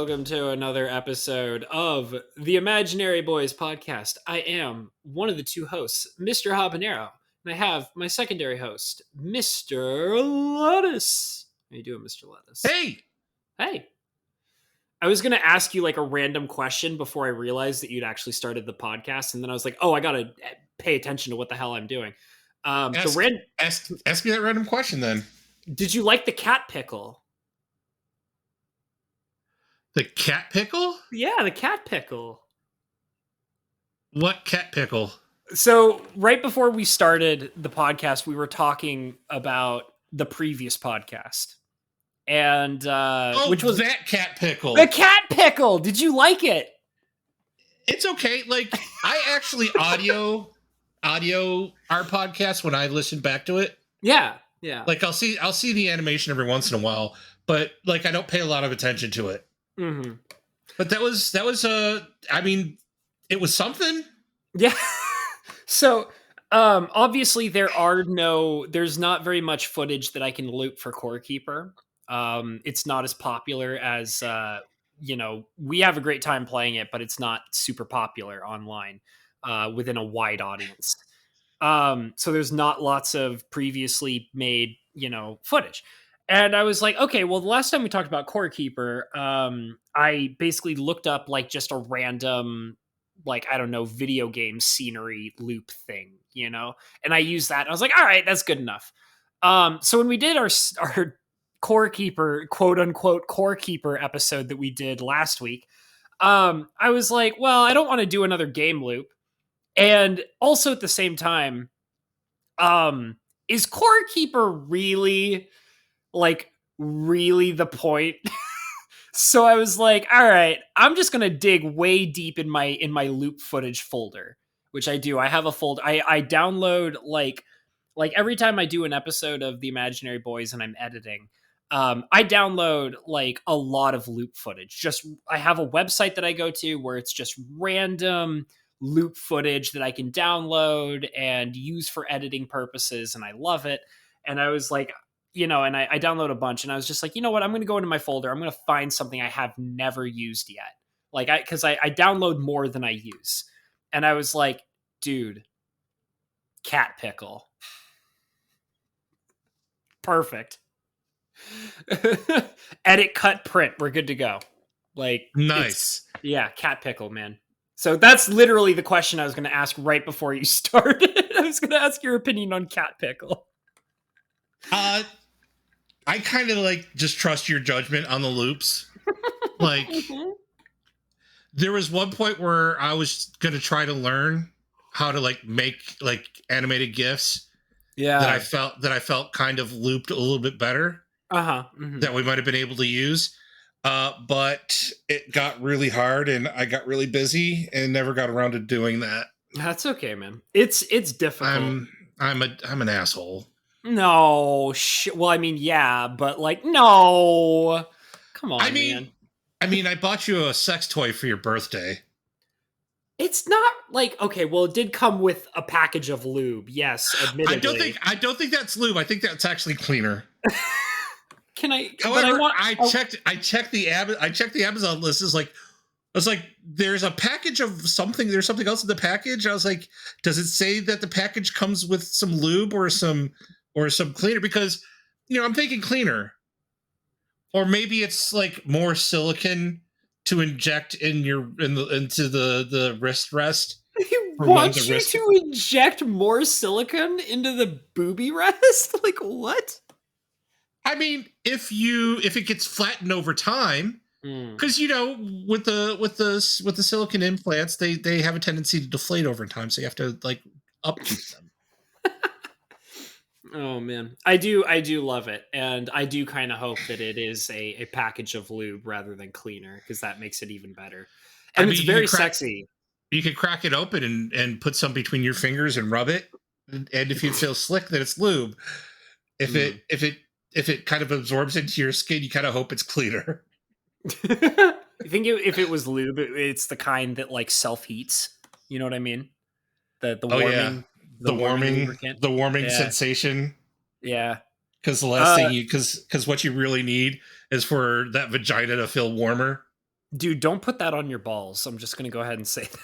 welcome to another episode of the Imaginary Boys podcast. I am one of the two hosts, Mr. Habanero, and I have my secondary host, Mr. Lettuce. How you doing, Mr. Lettuce? Hey. I was going to ask you like a random question before I realized that you'd actually started the podcast, and then I was like, oh, I got to pay attention to what the hell I'm doing. Ask me that random question then. Did you like the cat pickle? The cat pickle? Yeah, the cat pickle. What cat pickle? So right before we started the podcast, we were talking about the previous podcast. And which was that cat pickle. The cat pickle. Did you like it? It's okay. Like I actually audio our podcast when I listen back to it. Yeah. Like I'll see the animation every once in a while, but like I don't pay a lot of attention to it. Mm-hmm. But that was I mean, it was something. Yeah. So obviously there's not very much footage that I can loop for Core Keeper. It's not as popular as we have a great time playing it, but it's not super popular online within a wide audience. So there's not lots of previously made footage. And I was like, okay, well, the last time we talked about Core Keeper, I basically looked up like just a random, like, I don't know, video game scenery loop thing, and I used that. And I was like, all right, that's good enough. So when we did our Core Keeper, quote unquote, Core Keeper episode that we did last week, I was like, well, I don't want to do another game loop. And also at the same time, is Core Keeper really the point? So I was like, all right, I'm just gonna dig way deep in my loop footage folder, which I do. I have a folder. I download like every time I do an episode of The Imaginary Boys and I'm editing, I download like a lot of loop footage. I have a website that I go to where it's just random loop footage that I can download and use for editing purposes, and I love it. And I was like, and I download a bunch, and I was just like, you know what, I'm going to go into my folder, I'm going to find something I have never used yet, because I download more than I use. And I was like, dude, cat pickle, perfect. Edit, cut, print, we're good to go. Like, nice. Yeah, cat pickle, man. So that's literally the question I was going to ask right before you started. I was going to ask your opinion on cat pickle. I kind of like just trust your judgment on the loops. Like, there was one point where I was going to try to learn how to like make like animated GIFs. Yeah, that I felt kind of looped a little bit better. Mm-hmm. That we might have been able to use. But it got really hard and I got really busy and never got around to doing that. That's okay, man. It's difficult. I'm an asshole. No, well, I mean, yeah, but like, no, come on, man. I bought you a sex toy for your birthday. It's not like, okay, well, it did come with a package of lube. Yes, admittedly. I don't think that's lube. I think that's actually cleaner. Can I? However, I checked the Amazon list. I was like, there's a package of something. There's something else in the package. I was like, does it say that the package comes with some lube or some cleaner? Because I'm thinking cleaner, or maybe it's like more silicone to inject into the wrist rest. He wants you to inject more silicone into the booby rest? Like what? I mean, if it gets flattened over time, because with the silicone implants, they have a tendency to deflate over time, so you have to like upkeep them. Oh man, I do love it, and I do kind of hope that it is a package of lube rather than cleaner, because that makes it even better. And it's very sexy. You could crack it open and put some between your fingers and rub it, and if you feel slick, then it's lube. If it kind of absorbs into your skin, you kind of hope it's cleaner. I think if it was lube, it's the kind that like self heats. You know what I mean? The warming. Yeah. The warming sensation. Yeah. Because the last thing because what you really need is for that vagina to feel warmer. Dude, don't put that on your balls. I'm just gonna go ahead and say that.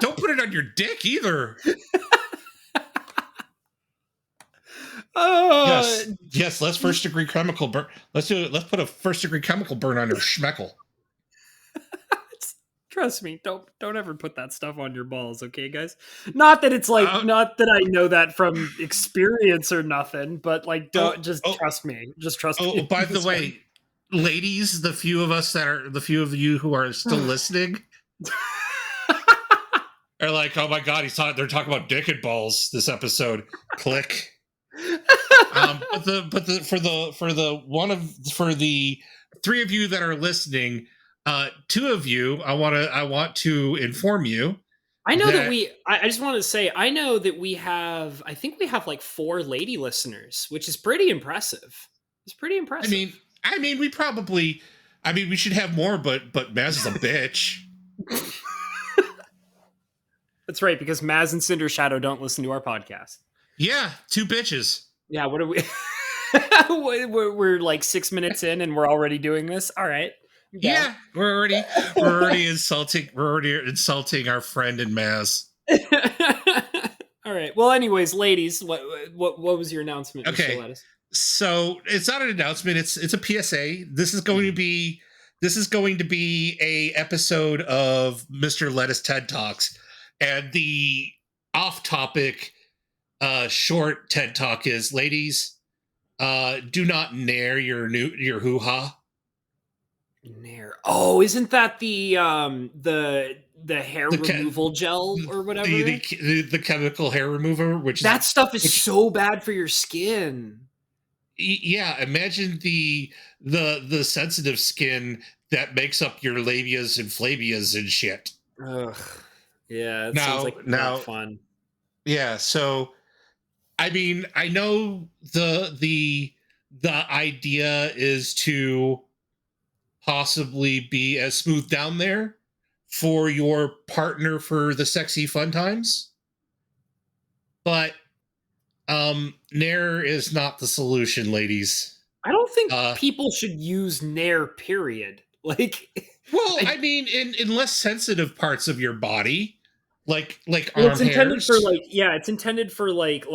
Don't put it on your dick either. Uh, Yes. Let's first degree chemical burn. Let's do it. Let's put a first degree chemical burn on your schmeckle. Trust me, don't ever put that stuff on your balls, okay, guys? Not that it's like, Uh, not that I know that from experience or nothing, but like, oh, don't just oh, trust me. Just trust oh. me. By the This one. way, ladies, the few of you who are still listening are like, oh my god, they're talking about dick and balls this episode. Click. But for the three of you that are listening, two of you, I want to inform you I know that that I just want to say, I know that I think we have like 4 lady listeners, which is pretty impressive. It's pretty I impressive. mean we probably we should have more, but Maz is a bitch. That's right, because Maz and Cinder Shadow don't listen to our podcast. Yeah, two bitches. Yeah, what are we? we're like 6 minutes in and we're already doing this. All right. Yeah, we're already insulting our friend in Maz. All right. Well, anyways, ladies, what was your announcement, Mr. Okay, Lettuce? so it's not an announcement. It's a PSA. This is going to be a episode of Mr. Lettuce TED Talks, and the off-topic short TED Talk is, ladies, do not nair your hoo-ha. Nair. Oh, isn't that the hair removal gel or whatever? The chemical hair remover, That stuff is so bad for your skin. Yeah, imagine the sensitive skin that makes up your labias and flabias and shit. Ugh. Yeah, it sounds like not fun. Yeah, so I mean, I know the idea is to possibly be as smooth down there for your partner for the sexy fun times, but nair is not the solution, ladies. I don't think people should use nair, period. Like, well, I mean, in less sensitive parts of your body, like well, arm it's intended hairs. for it's intended for like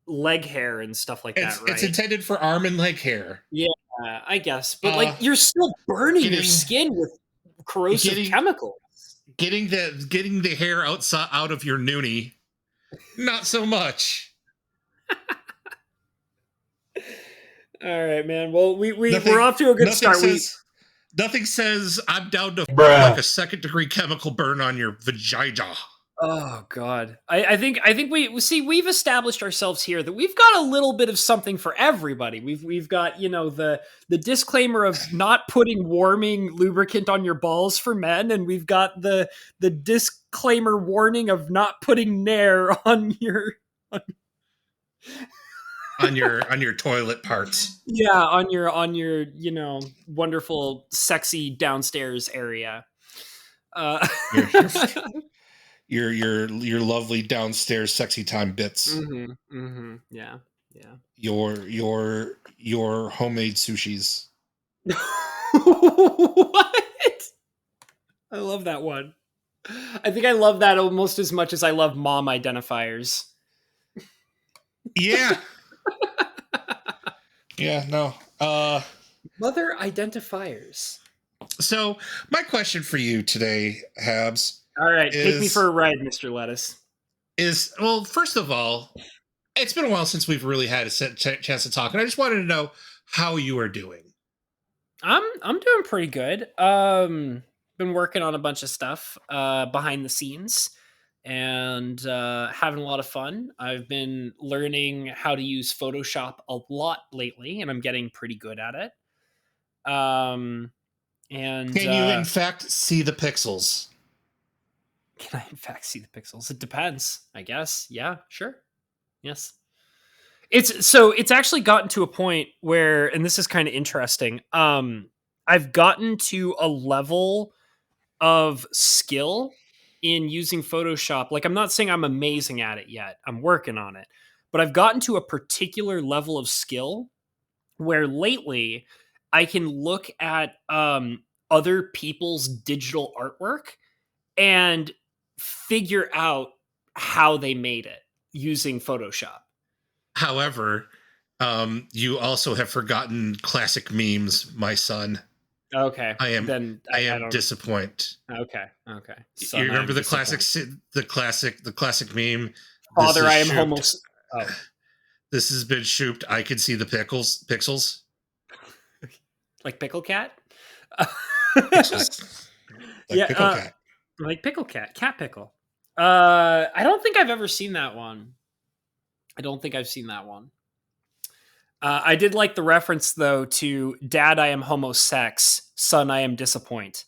leg hair and stuff like that, right? It's intended for arm and leg hair. Yeah, I guess, but like you're still burning your skin with corrosive chemicals. Getting the hair out of your noonie, not so much. All right, man. Well, we're off to a good start. Nothing says I'm down to like a second degree chemical burn on your vagina. Oh God, I think we've established ourselves here that we've got a little bit of something for everybody. We've got the disclaimer of not putting warming lubricant on your balls for men, and we've got the disclaimer warning of not putting nair on your on your toilet parts. Yeah, on your wonderful sexy downstairs area. Your lovely downstairs sexy time bits. Mm-hmm, mm-hmm, yeah. Your homemade sushis. What? I love that one. I think I love that almost as much as I love mom identifiers. Yeah. Yeah, no. Mother identifiers. So, my question for you today, Habs. All right, take me for a ride, Mr. Lettuce. Well, first of all, it's been a while since we've really had a chance to talk, and I just wanted to know how you are doing. I'm doing pretty good. Been working on a bunch of stuff behind the scenes and having a lot of fun. I've been learning how to use Photoshop a lot lately, and I'm getting pretty good at it. And can you in fact see the pixels? Can I in fact see the pixels? It depends, I guess. Yeah, sure. Yes. It's actually gotten to a point where, and this is kind of interesting. I've gotten to a level of skill in using Photoshop. Like, I'm not saying I'm amazing at it yet. I'm working on it. But I've gotten to a particular level of skill where lately I can look at other people's digital artwork and figure out how they made it using Photoshop. However, you also have forgotten classic memes, my son. Okay, I am then I I am don't. disappointed. Okay, okay. You Son, I remember am disappointed. the classic meme? This Father, is I am shooped. Oh, This has been shooped. I can see the pixels. like Pickle Cat. Pixels. Like Yeah, pickle cat. like Pickle Cat, Cat Pickle. I don't think I've ever seen that one. I don't think I've seen that one. I did like the reference though to "Dad, I am homo sex. Son, I am disappoint."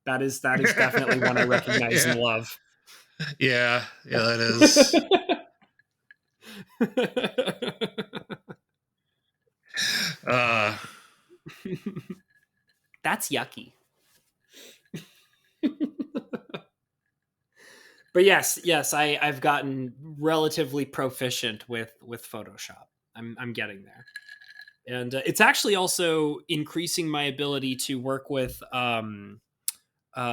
That is definitely one I recognize and Yeah. love. Yeah, that is. Uh That's yucky. But yes, I've gotten relatively proficient with Photoshop. I'm getting there, and it's actually also increasing my ability to work with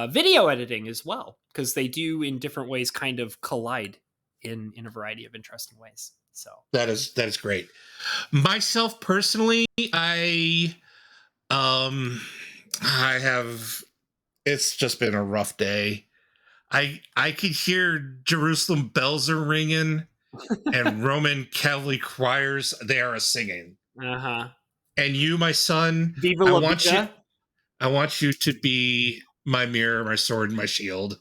video editing as well, because they do in different ways kind of collide in a variety of interesting ways. So that is great. Myself personally, um I have it's just been a rough day. I could hear Jerusalem bells are ringing and Roman Catholic choirs they are singing. uh-huh. And you, my son, Viva I la want you vida. I want you to be my mirror, my sword, and my shield.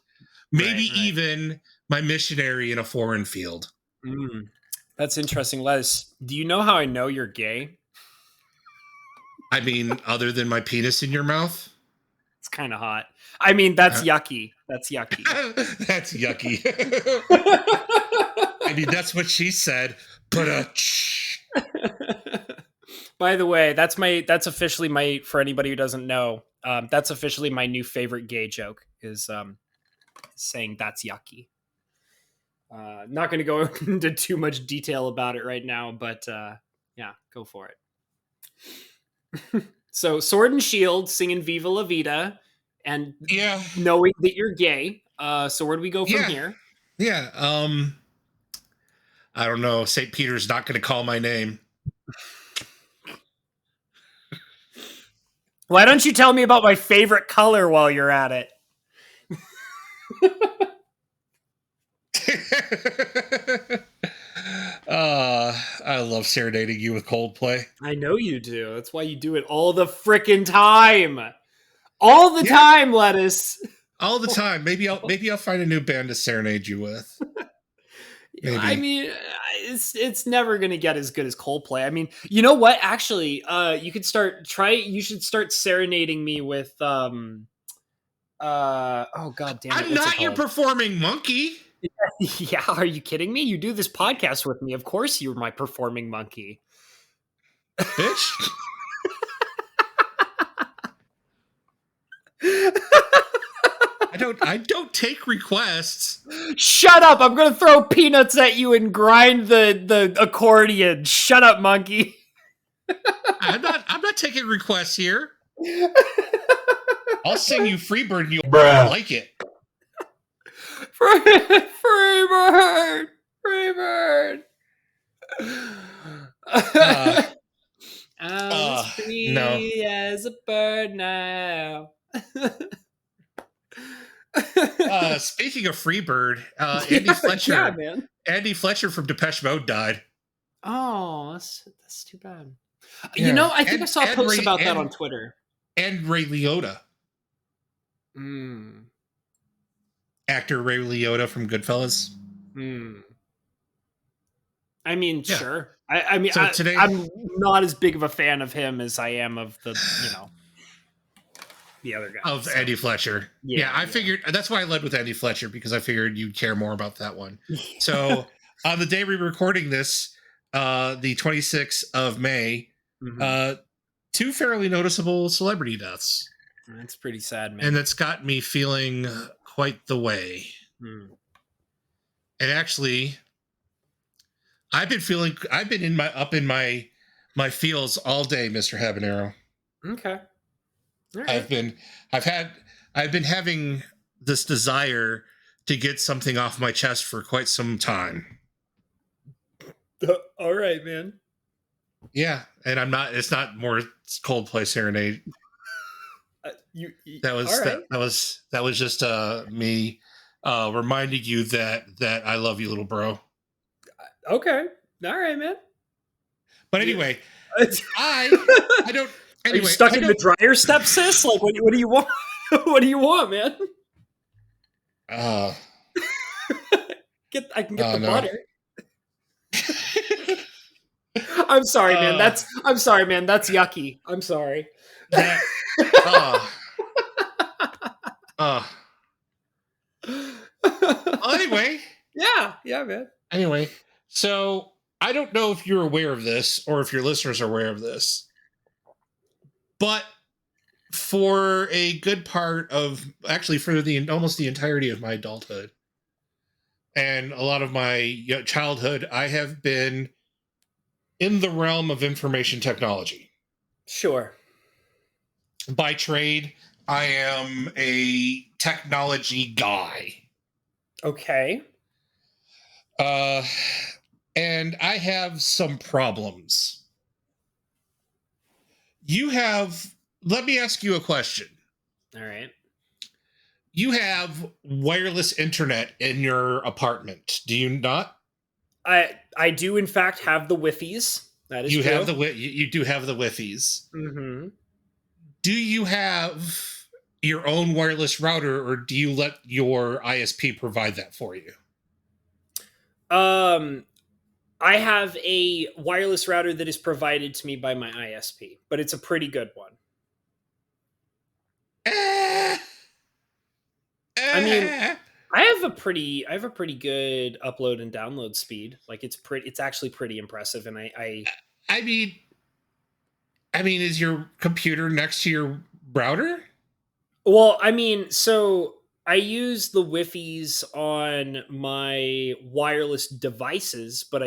Maybe Right. even my missionary in a foreign field. Mm. That's interesting. Les, do you know how I know you're gay? I mean, other than my penis in your mouth. It's kind of hot. I mean, that's Uh, yucky. That's yucky. that's yucky. I mean, that's what she said. But By the way, that's officially my, for anybody who doesn't know, that's officially my new favorite gay joke is saying that's yucky. Not going to go into too much detail about it right now, but yeah, go for it. So, Sword and Shield singing Viva La Vida and yeah, knowing that you're gay. So, where do we go from yeah, here? yeah. I don't know. St. Peter's not going to call my name. Why don't you tell me about my favorite color while you're at it? I love serenading you with Coldplay. I know you do. That's why you do it all the frickin' time. All the Yeah, time, Lettuce. all the time. Maybe I'll find a new band to serenade you with. I Maybe. mean, it's never gonna get as good as Coldplay. I mean, you know what? Actually, you could you should start serenading me with oh god damn it, I'm what's it not your called? performing monkey, Yeah, are you kidding me? You do this podcast with me. Of course you're my performing monkey. bitch. I don't take requests. Shut up! I'm gonna throw peanuts at you and grind the accordion. Shut up, monkey. I'm not taking requests here. I'll sing you Freebird and you'll like it. Free bird, free bird. Uh, I'm as no. free as a bird now. Speaking of Freebird, Andy Yeah, Fletcher, man. Andy Fletcher from Depeche Mode died. Oh, that's too bad. You Yeah, know, I think I saw a post about that on Twitter. and Ray Liotta, Mm. actor Ray Liotta from Goodfellas. Mm. I mean, Yeah. sure. I mean, So today, I'm not as big of a fan of him as I am of the the other guy. of Andy Fletcher. Yeah, I Yeah. figured that's why I led with Andy Fletcher because I figured you'd care more about that one. So on the day we're recording this, the 26th of May, Mhm. two fairly noticeable celebrity deaths. That's pretty sad, man. And that's got me feeling quite the way. Mm. And actually, I've been in my feels all day, Mr. Habanero. Okay. All I've right. been I've had I've been having this desire to get something off my chest for quite some time. All right, man. Yeah, and I'm not. It's not more Coldplay Serenade. That All was right. that was just me reminding you that I love you, little bro. Okay. All right, man. But Yeah. anyway, I I don't. Are you Anyway, stuck I in the don't. dryer step, sis? Like, what do you want? What do you want, man? Uh, I can get oh the no. butter. I'm sorry, man. uh, I'm sorry, man. That's yucky. I'm sorry. that. Uh, uh. Well, anyway, Yeah, yeah, man. anyway. So I don't know if you're aware of this or if your listeners are aware of this, but for a good part of actually for the almost the entirety of my adulthood and a lot of my childhood, I have been in the realm of information technology. Sure. By trade, I am a technology guy. Okay. Uh, and I have some problems. You have, let me ask you a question. All right. You have wireless internet in your apartment, do you not? I do in fact have the Wiffies. That is You have true. the you do have the Wi-Fi's. Mm-hmm. Do you have your own wireless router, or do you let your ISP provide that for you? Um, I have a wireless router that is provided to me by my ISP, but it's a pretty good one. Eh, I mean, eh. I have a pretty good upload and download speed. Like it's actually pretty impressive. And I mean, is your computer next to your router? well, I mean, so I use the Wi-Fi's on my wireless devices, but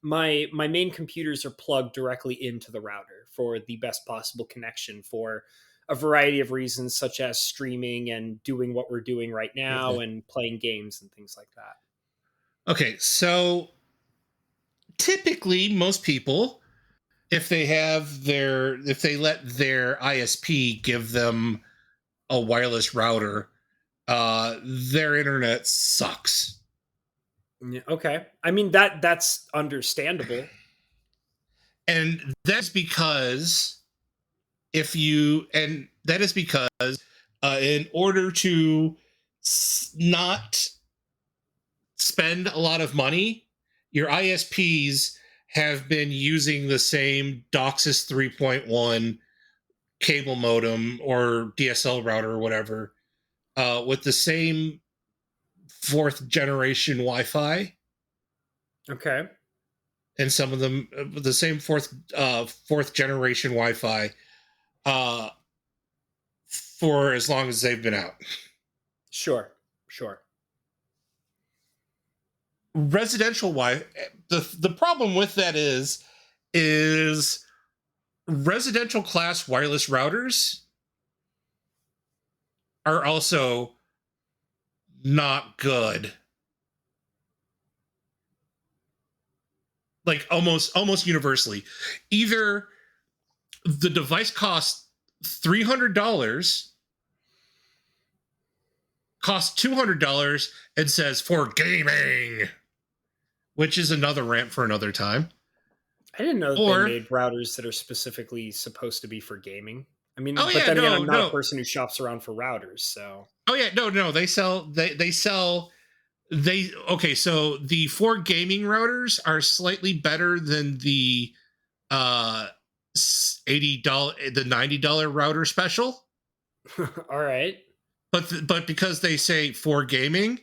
my main computers are plugged directly into the router for the best possible connection for a variety of reasons, such as streaming and doing what we're doing right now Okay. and playing games and things like that. Okay, so typically most people, if they let their ISP give them a wireless router, their internet sucks. Yeah, okay. I mean that's understandable. And that's because that is because in order to not spend a lot of money, your ISPs have been using the same DOCSIS 3.1 cable modem or DSL router or whatever, with the same fourth generation Wi-Fi, Okay. and some of them the same fourth generation Wi-Fi, uh, for as long as they've been out. Sure. Sure. Residential Wi the problem with that is residential class wireless routers are also not good. Like almost universally. Either the device costs $300, costs $200, and says for gaming, which is another rant for another time. I didn't know that they Or, made routers that are specifically supposed to be for gaming. I mean, oh but yeah, then again, I'm not a no. person who shops around for routers, so Oh yeah, no. They sell they okay. So the four gaming routers are slightly better than the uh $80 the $90 router special, all right. but because they say for gaming,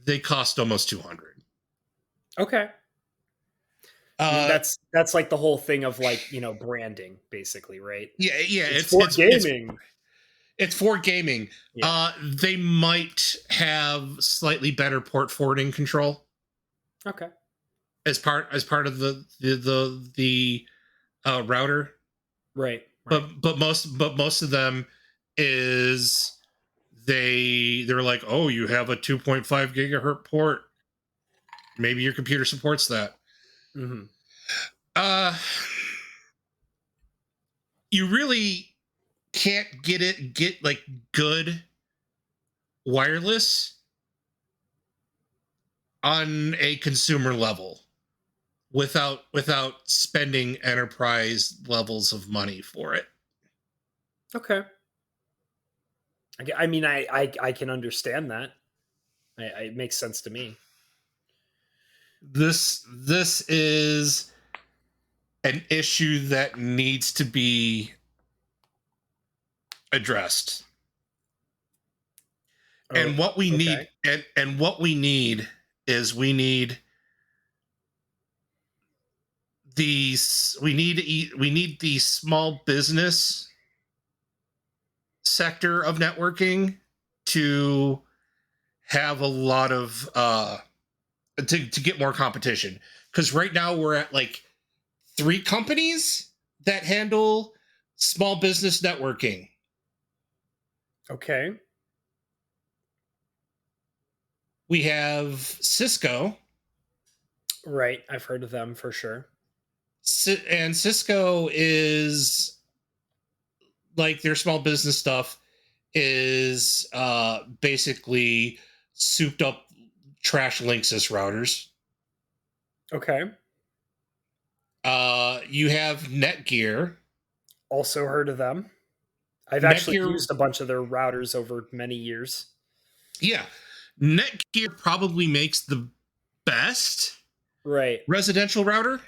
they cost almost 200. Okay. I mean, Uh that's like the whole thing of like, branding basically, right? yeah, It's for gaming. it's for gaming. Yeah. They might have slightly better port forwarding control Okay. as part of the router. Right. Right. Most of them is they're like, oh, you have a 2.5 gigahertz port. Maybe your computer supports that. Mm-hmm. Uh, you really can't get like good wireless on a consumer level without spending enterprise levels of money for it. Okay. I mean, I can understand that. It makes sense to me. This is an issue that needs to be addressed. Oh, And what we okay. need and what we need is we need the small business sector of networking to have a lot of to get more competition, because right now we're at like 3 companies that handle small business networking. Okay. We have Cisco, Right. I've heard of them for sure. and Cisco is like their small business stuff is basically souped up trash Linksys routers. Okay. You have Netgear. Also heard of them. I've actually Netgear, used a bunch of their routers over many years. yeah, Netgear probably makes the best Right. residential router.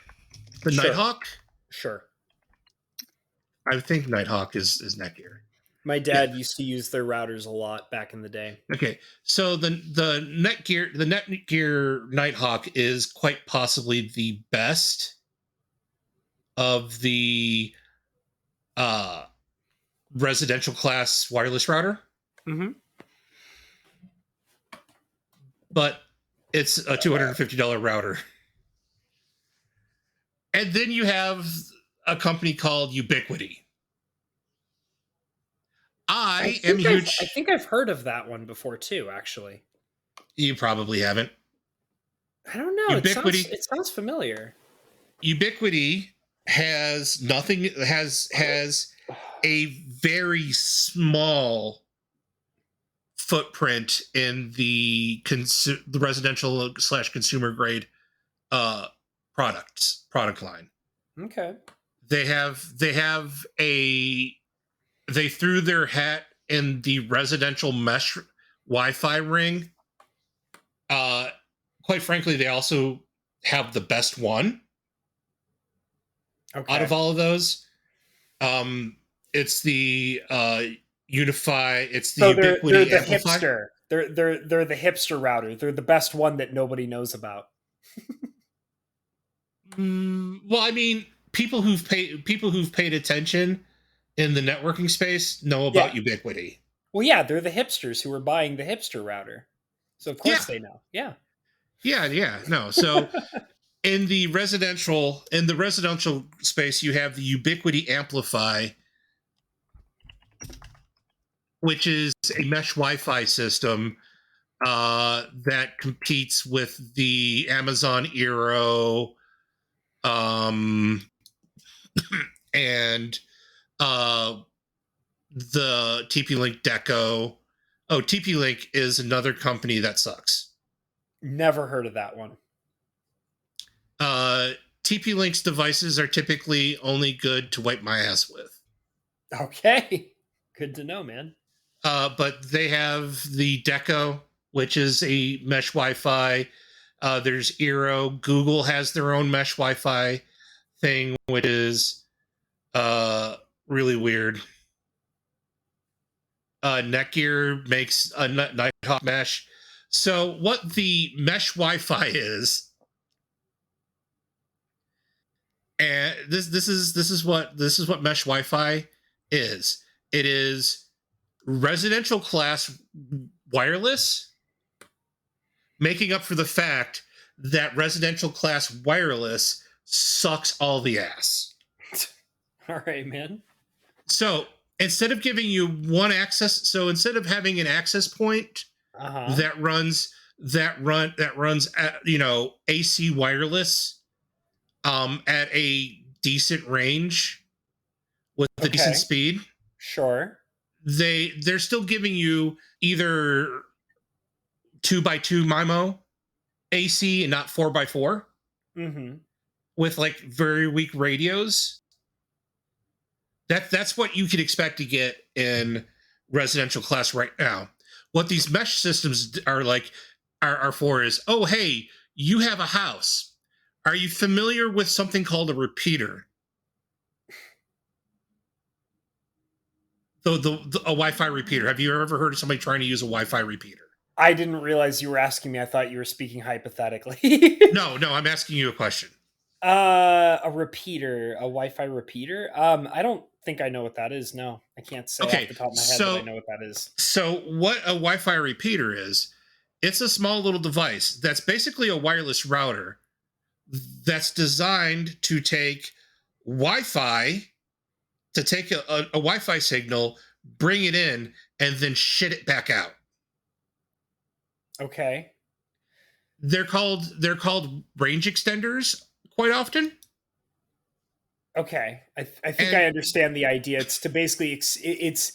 The Sure. Nighthawk. Sure. I think Nighthawk is Netgear. My Yeah. dad used to use their routers a lot back in the day. Okay. So the Netgear Nighthawk is quite possibly the best of the uh residential class wireless router, Mm-hmm. but it's a $250 router. And then you have a company called Ubiquity. I am a I huge. think I've heard of that one before too, actually. You probably haven't. I don't know. Ubiquity. It sounds familiar. Ubiquity has nothing. Has a very small footprint in the residential / consumer grade uh product line. Okay. They threw their hat in the residential mesh Wi-Fi ring. Uh, Quite frankly, they also have the best one out Okay. of all of those. It's the Unify. It's the So they're Ubiquity the Amplify. hipster. They're the hipster router. They're the best one that nobody knows about. Well, I mean, people who've paid attention in the networking space know Yeah. about Ubiquity. Well, yeah, they're the hipsters who are buying the hipster router. So of Yeah, course they know. Yeah. yeah. No, so in the residential space, you have the Ubiquity Amplify, which is a mesh Wi-Fi system that competes with the Amazon Eero, and the TP-Link Deco. Oh, TP-Link is another company that sucks. Never heard of that one. TP-Link's devices are typically only good to wipe my ass with. Okay. Good to know, man. But they have the Deco, which is a mesh Wi-Fi. There's Eero. Google has their own mesh Wi-Fi thing, which is really weird. Netgear makes a Nighthawk mesh. So what the mesh Wi-Fi is, and this is what mesh Wi-Fi is. It is residential class wireless, making up for the fact that residential class wireless sucks all the ass. All right, man. So instead of giving you one access, so instead of having an access point Uh-huh. that runs at, AC wireless at a decent range with a decent Okay. speed, Sure. they're still giving you either 2x2 MIMO AC and not 4x4 Mhm. with like very weak radios. That's what you can expect to get in residential class right now. What these mesh systems are like are for is, oh hey, you have a house. Are you familiar with something called a repeater? A Wi-Fi repeater. Have you ever heard of somebody trying to use a Wi-Fi repeater? I didn't realize you were asking me. I thought you were speaking hypothetically. No, I'm asking you a question. A repeater, a Wi-Fi repeater? I don't think I know what that is. No, I can't say off Okay, the top of my head that I so know what that is. so what a Wi-Fi repeater is? It's a small little device that's basically a wireless router that's designed to take Wi-Fi to take a Wi-Fi signal, bring it in, and then shit it back out. Okay. They're called range extenders quite often, Okay. I think I and understand the idea. It's to basically it's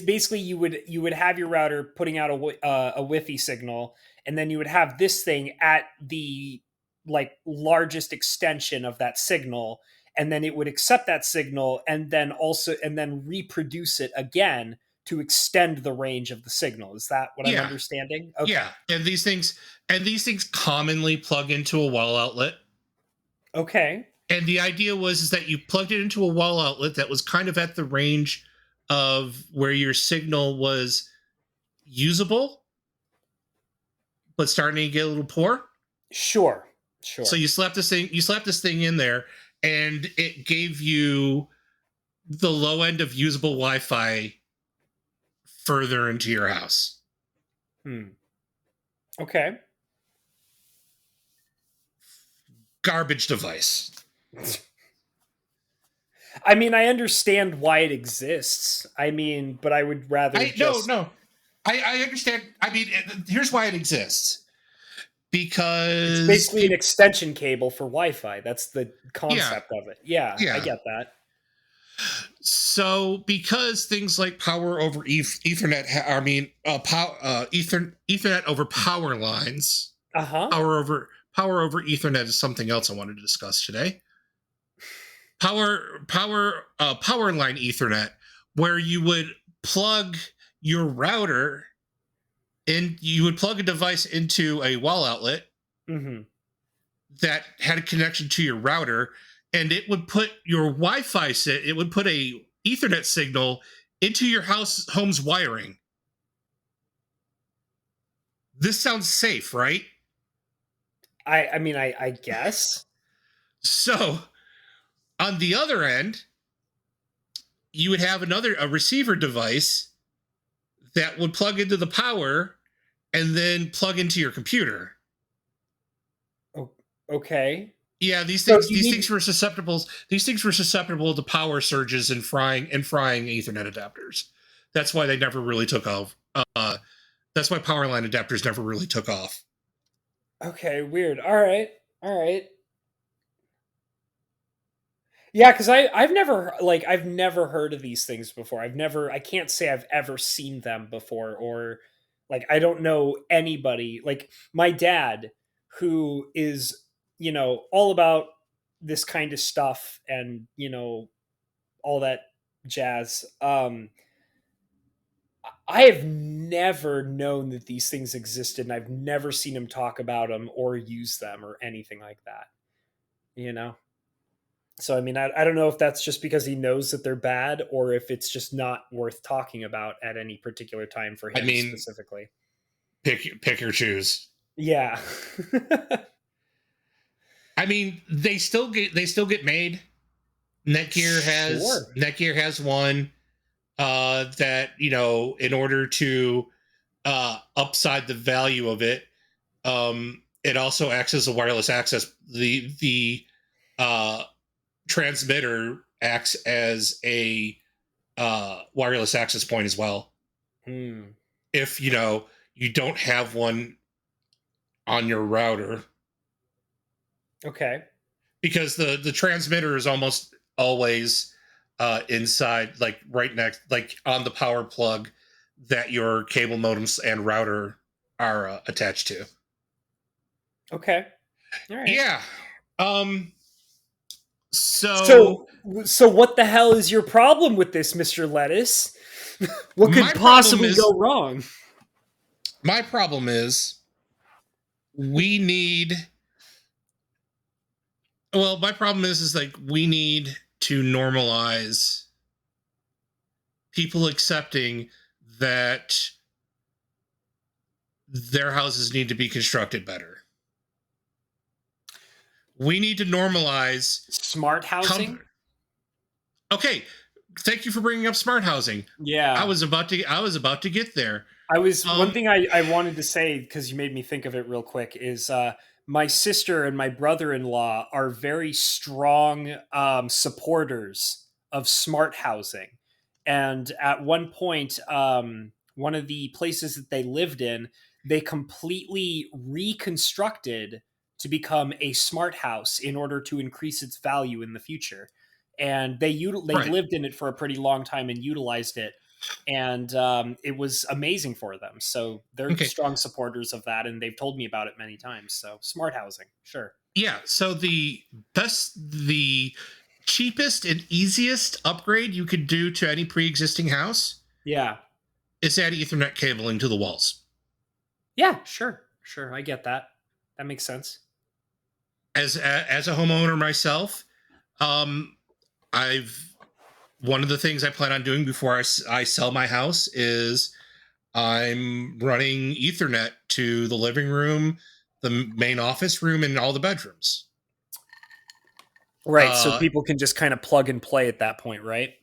basically you would have your router putting out a Wi-Fi signal, and then you would have this thing at the like largest extension of that signal, and then it would accept that signal and then reproduce it again to extend the range of the signal. Is that what I'm yeah, understanding? yeah, Okay. and these things commonly plug into a wall outlet. Okay. And the idea was is that you plugged it into a wall outlet that was kind of at the range of where your signal was usable, but starting to get a little poor. Sure. So Sure. you slap this thing in there, and it gave you the low end of usable Wi-Fi further into your house. Hmm. Okay. Garbage device. I mean, I understand why it exists. I mean, but I would rather I no just no. I understand. I mean, here's why it exists. it's Because basically an people, extension cable for Wi-Fi. That's the yeah, concept of it. Yeah, I yeah. get that. So because things like power over Ethernet, Ethernet over power lines, Uh-huh. power over Ethernet is something else I wanted to discuss today. Power line Ethernet, where you would plug your router in, you would plug a device into a wall outlet Mhm. that had a connection to your router, and it would put your Wi-Fi it would put a Ethernet signal into your home's wiring. This sounds safe, right? I mean, I guess. So on the other end, you would have a receiver device that would plug into the power and then plug into your computer. O- okay. Yeah, these So things you these things need were susceptible these things were susceptible to power surges and frying Ethernet adapters. That's why they never really took off. That's why power line adapters never really took off. Okay, weird. All right. All right. Yeah, because I've never heard of these things before. I can't say I've ever seen them before, or like I don't know anybody. Like my dad, who is, all about this kind of stuff and, all that jazz. I have never known that these things existed, and I've never seen him talk about them or use them or anything like that, you know? So I mean, I don't know if that's just because he knows that they're bad or if it's just not worth talking about at any particular time for I him mean, specifically. pick or choose. Yeah. I mean, they still get made. Sure. Netgear has one that, in order to upside the value of it, it also acts as a wireless access. The uh, transmitter acts as a wireless access point as well. Hmm. If you don't have one on your router, Okay. because the transmitter is almost always inside, like right next, like on the power plug that your cable modems and router are attached to. Okay. All right. Yeah. Um. So So, so what the hell is your problem with this, Mr. Lettuce? What my could problem possibly is go wrong? my problem is we need. Well, my problem is like we need to normalize people accepting that their houses need to be constructed better. We need to normalize Smart housing? com- okay, thank you for bringing up smart housing. i Yeah. was about to i was about to get there. I was one um thing I wanted to say because you made me think of it real quick is my sister and my brother-in-law are very strong supporters of smart housing, and at one point, one of the places that they lived in, they completely reconstructed to become a smart house in order to increase its value in the future, and they right. lived in it for a pretty long time and utilized it, and it was amazing for them. So they're Okay. strong supporters of that, and they've told me about it many times. So smart housing, sure. Yeah, so the cheapest and easiest upgrade you could do to any pre-existing house Yeah, is add ethernet cabling to the walls. yeah, sure, sure. I get that. That makes sense. As a homeowner myself, um I've one of the things I plan on doing before I sell my house is I'm running Ethernet to the living room, the main office room, and all the bedrooms. Right. So Uh, people can just kind of plug and play at that point, right?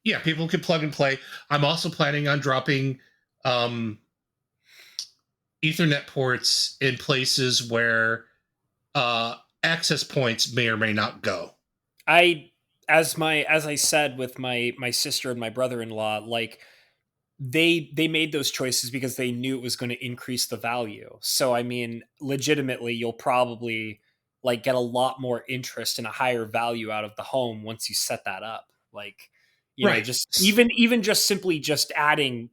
yeah, people can plug and play. I'm also planning on dropping um, Ethernet ports in places where access points may or may not go. I as I said with my sister and my brother-in-law, like they made those choices because they knew it was going to increase the value. So I mean, legitimately, you'll probably like get a lot more interest and a higher value out of the home once you set that up. Like, Right. just even just simply just adding,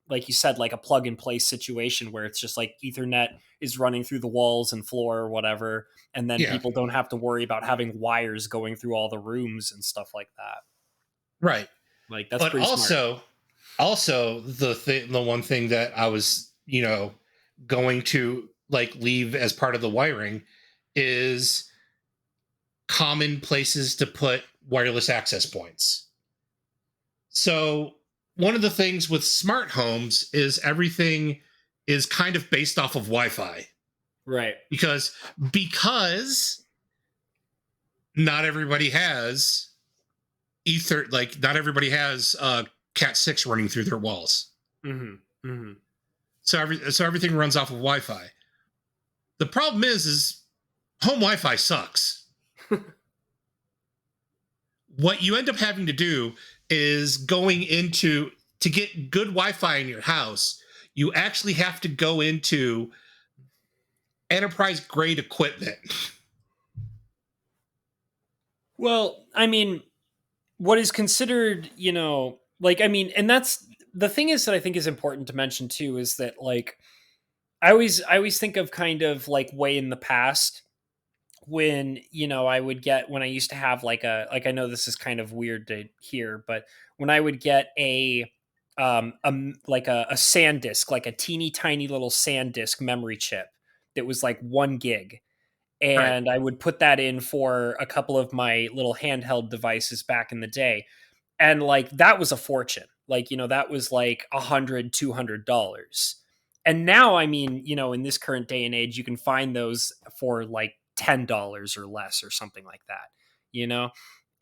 like you said, like a plug and play situation where it's just like Ethernet is running through the walls and floor or whatever, and then Yeah. people don't have to worry about having wires going through all the rooms and stuff like that. Right. Like that's But pretty smart. also the one thing that I was going to like leave as part of the wiring is common places to put wireless access points. So one of the things with smart homes is everything is kind of based off of Wi-Fi, Right. because because not everybody has ether, like not everybody has cat 6 running through their walls. Hmm. Hmm. So everything runs off of Wi-Fi. The problem is home Wi-Fi sucks. What you end up having to do is going into to get good Wi-Fi in your house, you actually have to go into enterprise grade equipment. Well, I mean, what is considered, like, I mean, and that's the thing is that I think is important to mention too is that like I always think of kind of like way in the past when I would get when I used to have like I know this is kind of weird to hear, but when I would get like a sand disk, like a teeny tiny little sand disk memory chip that was like 1 gig, Right. and I would put that in for a couple of my little handheld devices back in the day, and like that was a fortune. Like that was like $100, $200. And now, I mean, in this current day and age, you can find those for like $10 or less or something like that, you know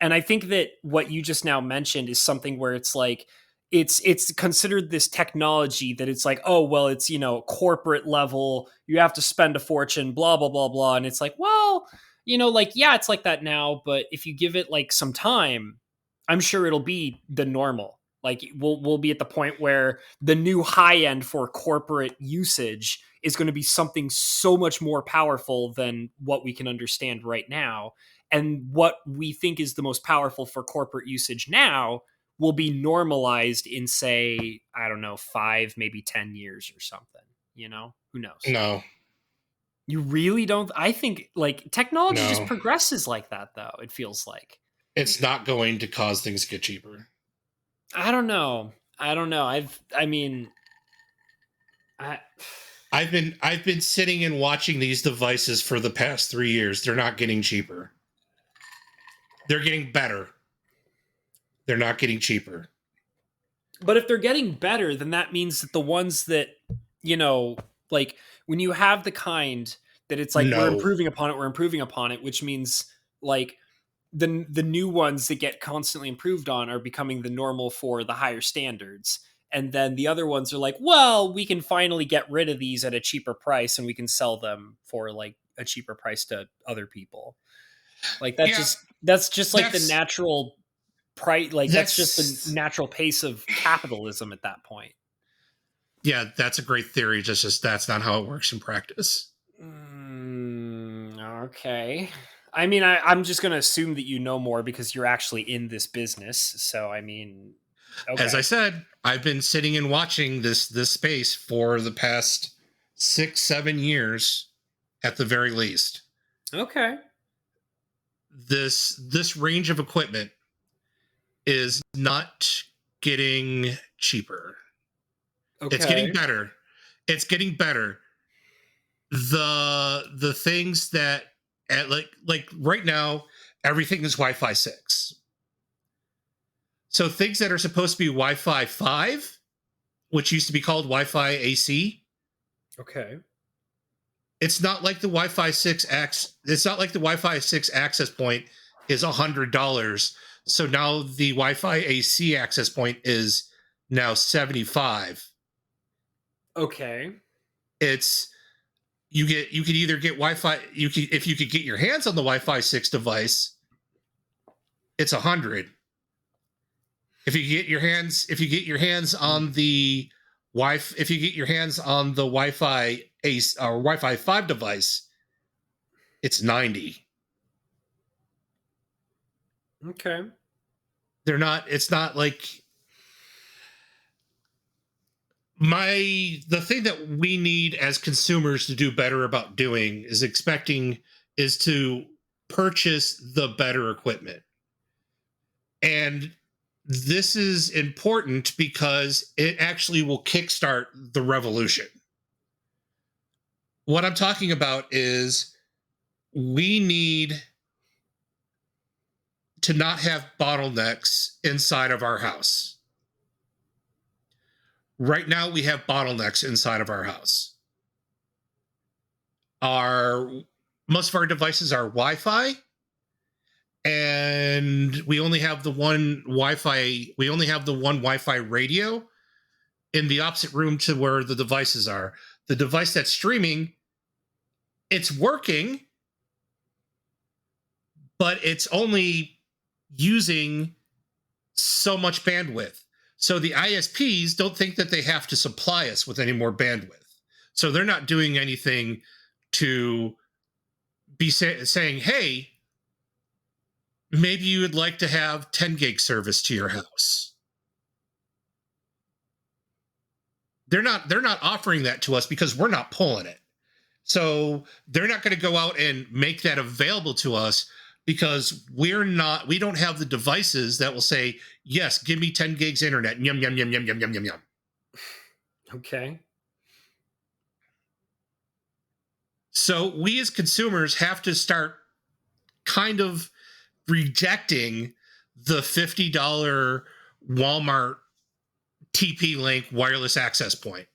and I think that what you just now mentioned is something where it's like it's considered this technology that it's like, oh well, it's corporate level, you have to spend a fortune, blah blah blah blah, and it's like, well, like, yeah, it's like that now, but if you give it like some time, I'm sure it'll be the normal. Like we'll be at the point where the new high end for corporate usage is going to be something so much more powerful than what we can understand right now. And what we think is the most powerful for corporate usage now will be normalized in, say, I don't know, 5, maybe 10 years or something. Who knows? No, You really don't? I think like technology just no, progresses like that, though. It feels like. it's not going to cause things to get cheaper. I don't know. I don't know. I mean, I, I've been sitting and watching these devices for the past 3 years. They're not getting cheaper. They're getting better. They're not getting cheaper. but if they're getting better, then that means that the ones that, like when you have the kind that it's like No. we're improving upon it, which means like the new ones that get constantly improved on are becoming the normal for the higher standards. And then the other ones are like, well, we can finally get rid of these at a cheaper price and we can sell them for like a cheaper price to other people. Like Yeah, that's just like the that's natural price, like that's just the that's natural pace of capitalism at that point. yeah, that's a great theory. Just that's not how it works in practice. Okay. I mean, I'm just going to assume that you know more because you're actually in this business. So, I mean, As okay. I said, I've been sitting and watching this space for the past 6, 7 years, at the very least. Okay. This range of equipment is not getting cheaper. It's getting Okay. better. It's getting better. The things that like right now, everything is Wi-Fi 6. So things that are supposed to be Wi-Fi 5, which used to be called Wi-Fi AC, Okay. it's not like the Wi-Fi 6X. It's not like the Wi-Fi 6 access point is $100. So now the Wi-Fi AC access point is now 75. Okay. It's you could either get Wi-Fi, if you could get your hands on the Wi-Fi 6 device, it's 100. If you get your hands on the if you get your hands on the Wi-Fi Ace or Wi-Fi 5 device, it's 90. Okay. It's not like the thing that we need as consumers to do better about doing is to purchase the better equipment. And this is important because it actually will kickstart the revolution. What I'm talking about is we need to not have bottlenecks inside of our house. Right now, we have bottlenecks inside of our house. Most of our devices are Wi-Fi, and we only have the one Wi-Fi. We only have the one Wi-Fi radio in the opposite room to where the devices are. The device that's streaming, it's working, but it's only using so much bandwidth. So the ISPs don't think that they have to supply us with any more bandwidth. So they're not doing anything to be saying, hey, maybe you would like to have 10 gig service to your house. They're not offering that to us because we're not pulling it. So they're not going to go out and make that available to us because we don't have the devices that will say, yes, give me 10 gigs internet. Yum, yum, yum, yum, yum, yum, yum, yum. Okay. So we as consumers have to start kind of rejecting the $50 Walmart TP-Link wireless access point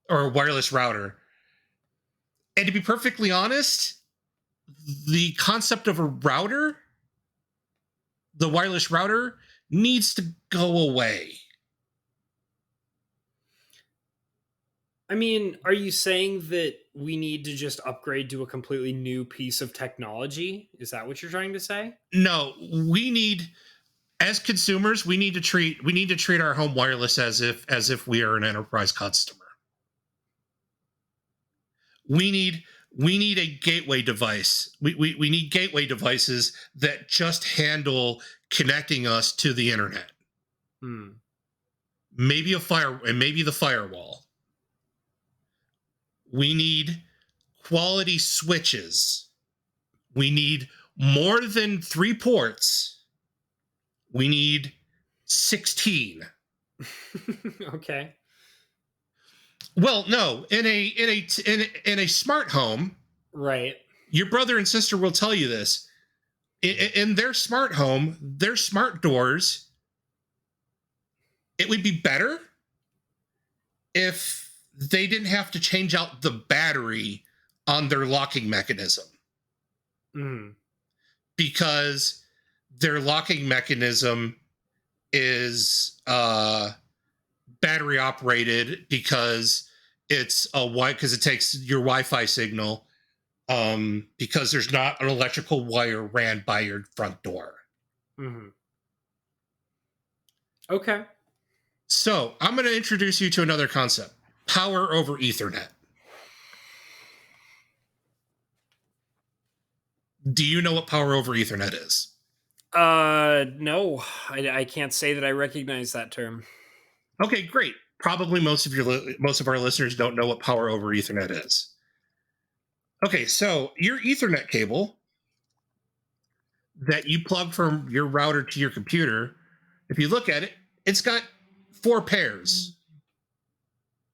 or wireless router. And to be perfectly honest, the concept of a router, the wireless router, needs to go away. I mean, are you saying that we need to just upgrade to a completely new piece of technology? Is that what you're trying to say? No, as consumers, we need to treat our home wireless as if we are an enterprise customer. We need a gateway device. We need gateway devices that just handle connecting us to the internet. Maybe maybe the firewall. We need quality switches. We need more than 3 ports. We need 16. Okay. Well, no, in a smart home, right? Your brother and sister will tell you this. In their smart home, their smart doors, it would be better if they didn't have to change out the battery on their locking mechanism. Because their locking mechanism is battery operated because because it takes your Wi-Fi signal, because there's not an electrical wire ran by your front door. Okay. So I'm going to introduce you to another concept: power over Ethernet. Do you know what power over Ethernet is? No, I can't say that I recognize that term. Okay, great. Probably most of our listeners don't know what power over Ethernet is. Okay, so your Ethernet cable that you plug from your router to your computer, if you look at it, it's got 4 pairs.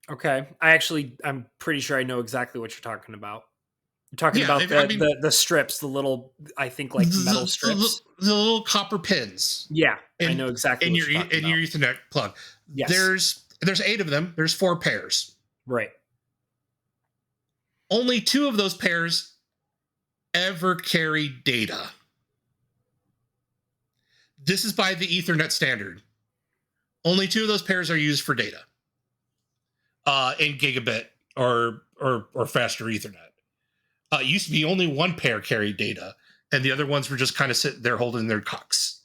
Okay, I'm pretty sure I know exactly what you're talking about. You're talking about the strips, the little, I think, like metal strips, the little copper pins. Yeah, I know exactly what you're talking about. Your Ethernet plug. Yes. There's 8 of them. There's 4 pairs. Right. Only 2 of those pairs ever carry data. This is by the Ethernet standard. Only 2 of those pairs are used for data. In gigabit or faster Ethernet. It used to be only 1 pair carried data, and the other ones were just kind of sitting there holding their cocks.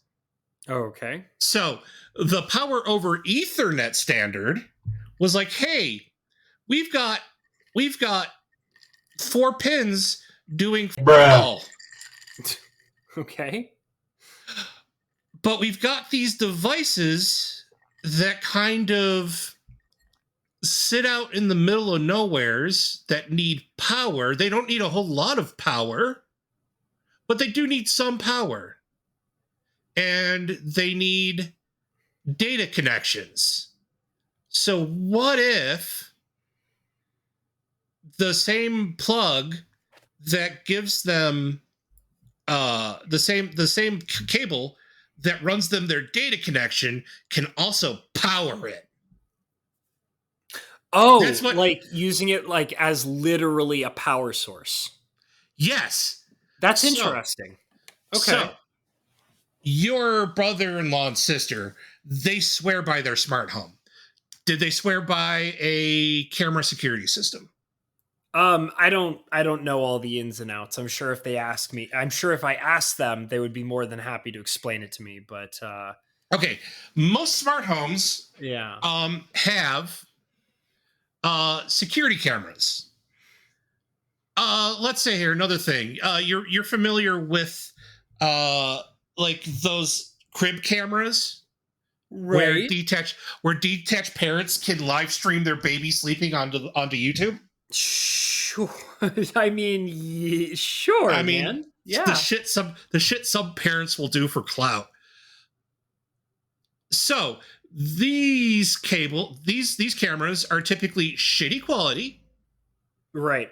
Okay. So the power over Ethernet standard was like, hey, we've got 4 pins doing all. Okay. But we've got these devices that kind of sit out in the middle of nowheres that need power. They don't need a whole lot of power, but they do need some power. And they need data connections. So what if the same plug that gives them the same cable that runs them their data connection can also power it? Oh, like using it like as literally a power source. Yes. That's interesting. Okay. So your brother-in-law and sister, they swear by their smart home. Did they swear by a camera security system? I don't know all the ins and outs. I'm sure if I asked them, they would be more than happy to explain it to me, but okay. Most smart homes have security cameras. Let's say here another thing. You're familiar with like those crib cameras, right? Where detached parents can live stream their baby sleeping onto YouTube. Sure. I mean, sure. I mean, man. Yeah. The shit some parents will do for clout. So these cameras are typically shitty quality, right?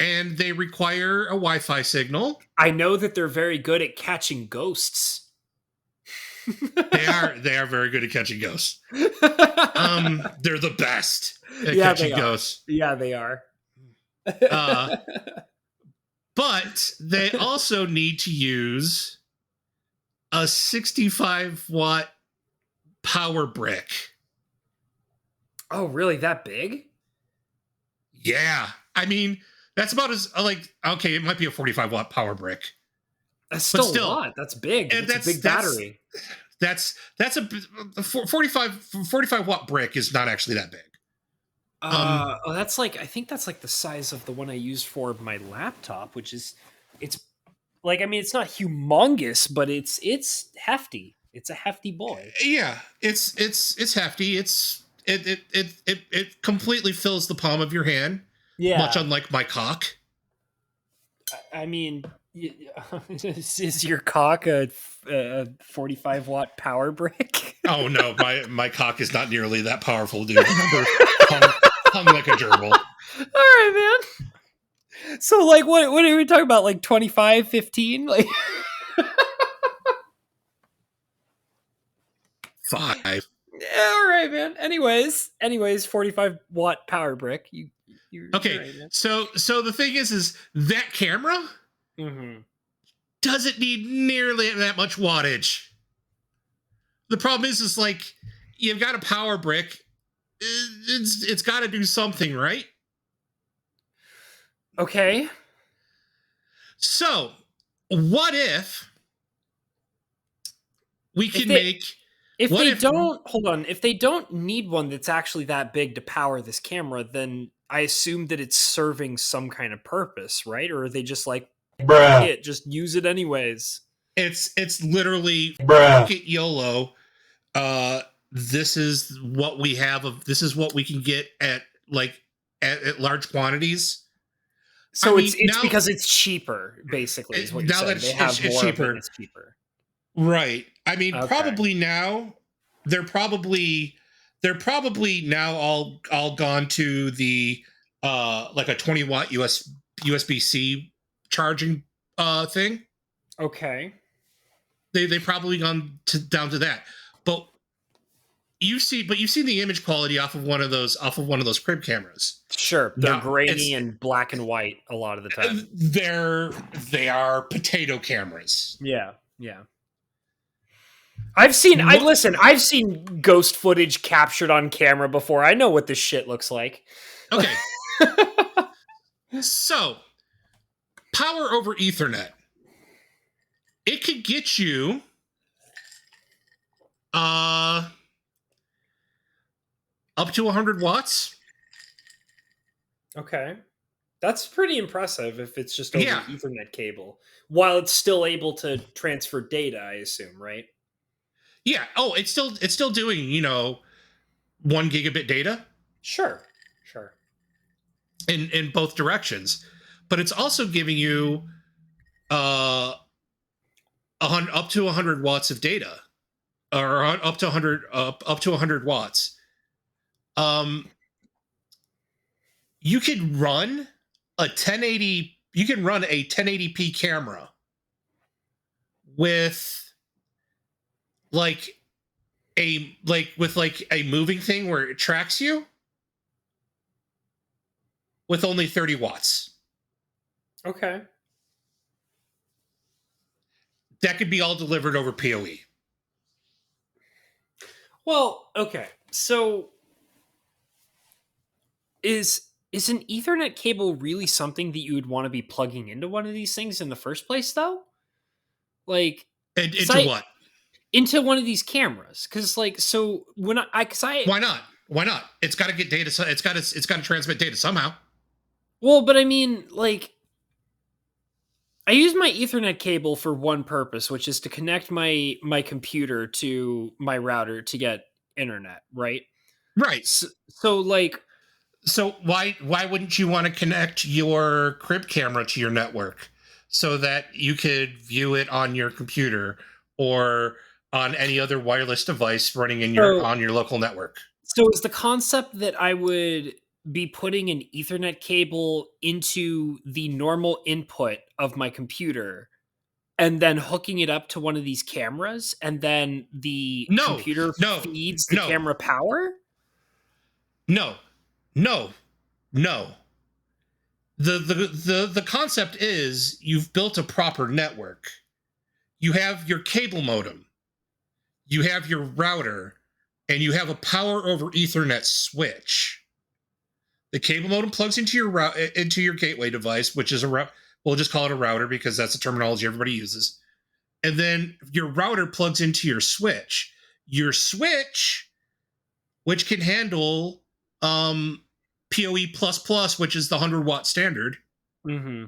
And they require a Wi-Fi signal. I know that they're very good at catching ghosts. They are very good at catching ghosts. They're the best at catching ghosts. Yeah, they are. But they also need to use a 65-watt power brick. Oh, really? That big? Yeah. I mean, that's about as, like, okay, it might be a 45-watt power brick. That's but still a still, lot. That's big. and That's a big battery. that's a 45 watt brick is not actually that big. That's like I think that's like the size of the one I used for my laptop, which is it's like I mean it's not humongous, but it's hefty. It's a hefty boy. Yeah, it's hefty. It completely fills the palm of your hand, much Yeah, unlike my cock. I mean, is your cock a 45-watt power brick? Oh no, my cock is not nearly that powerful, dude. Remember, hung like a gerbil. All right, man. So, like, what are we talking about? Like 25, 15? Like, 5. yeah, all right, man. Anyways, 45-watt power brick. You're Okay, right, man. so the thing is that camera Mm-hmm. doesn't need nearly that much wattage. The problem is like you've got a power brick. It's got to do something, right? Okay. So, what if we can if they don't hold on, if they don't need one that's actually that big to power this camera, then I assume that it's serving some kind of purpose, right? Or are they just like, Bruh. it, just use it anyways? It's literally Bruh. YOLO. This is what we have of this is what we can get at like at large quantities. So I it's mean, now, because it's cheaper, basically, is what you're now saying. that They have it's more cheaper. of it, it's cheaper. Right. I mean, Okay. probably now they're probably now all gone to the like a 20 watt USB-C charging thing. Okay. They probably gone down to that. But you've seen the image quality off of one of those crib cameras. Sure. They're No, grainy and black and white a lot of the time. They are potato cameras. Yeah. Yeah. I've seen ghost footage captured on camera before. I know what this shit looks like. Okay. So, power over Ethernet. It could get you up to 100 watts. Okay. That's pretty impressive if it's just over Yeah. Ethernet cable. While it's still able to transfer data, I assume, right? Yeah. Oh, it's still doing, 1 gigabit data Sure. in both directions. But it's also giving you up to 100 watts of data, or up to 100 watts. You could run a 1080. You can run a 1080p camera with a moving thing where it tracks you with only 30 watts. Okay. That could be all delivered over PoE. Well, okay. So is an Ethernet cable really something that you would want to be plugging into one of these things in the first place, though? Like, Into what? Into one of these cameras, because like, so when Why not? Why not? It's got to get data. It's got to transmit data somehow. Well, but I mean, like, I use my Ethernet cable for one purpose, which is to connect my computer to my router to get internet, right? Right. So like, so why wouldn't you want to connect your crib camera to your network so that you could view it on your computer or on any other wireless device running in on your local network? So is the concept that I would be putting an Ethernet cable into the normal input of my computer and then hooking it up to one of these cameras, and then the computer feeds the camera power? No. The concept is you've built a proper network. You have your cable modem, you have your router, and you have a power over Ethernet switch. The cable modem plugs into your gateway device, which is We'll just call it a router because that's the terminology everybody uses. And then your router plugs into your switch. Your switch, which can handle PoE++, which is the 100-watt standard, Mm-hmm.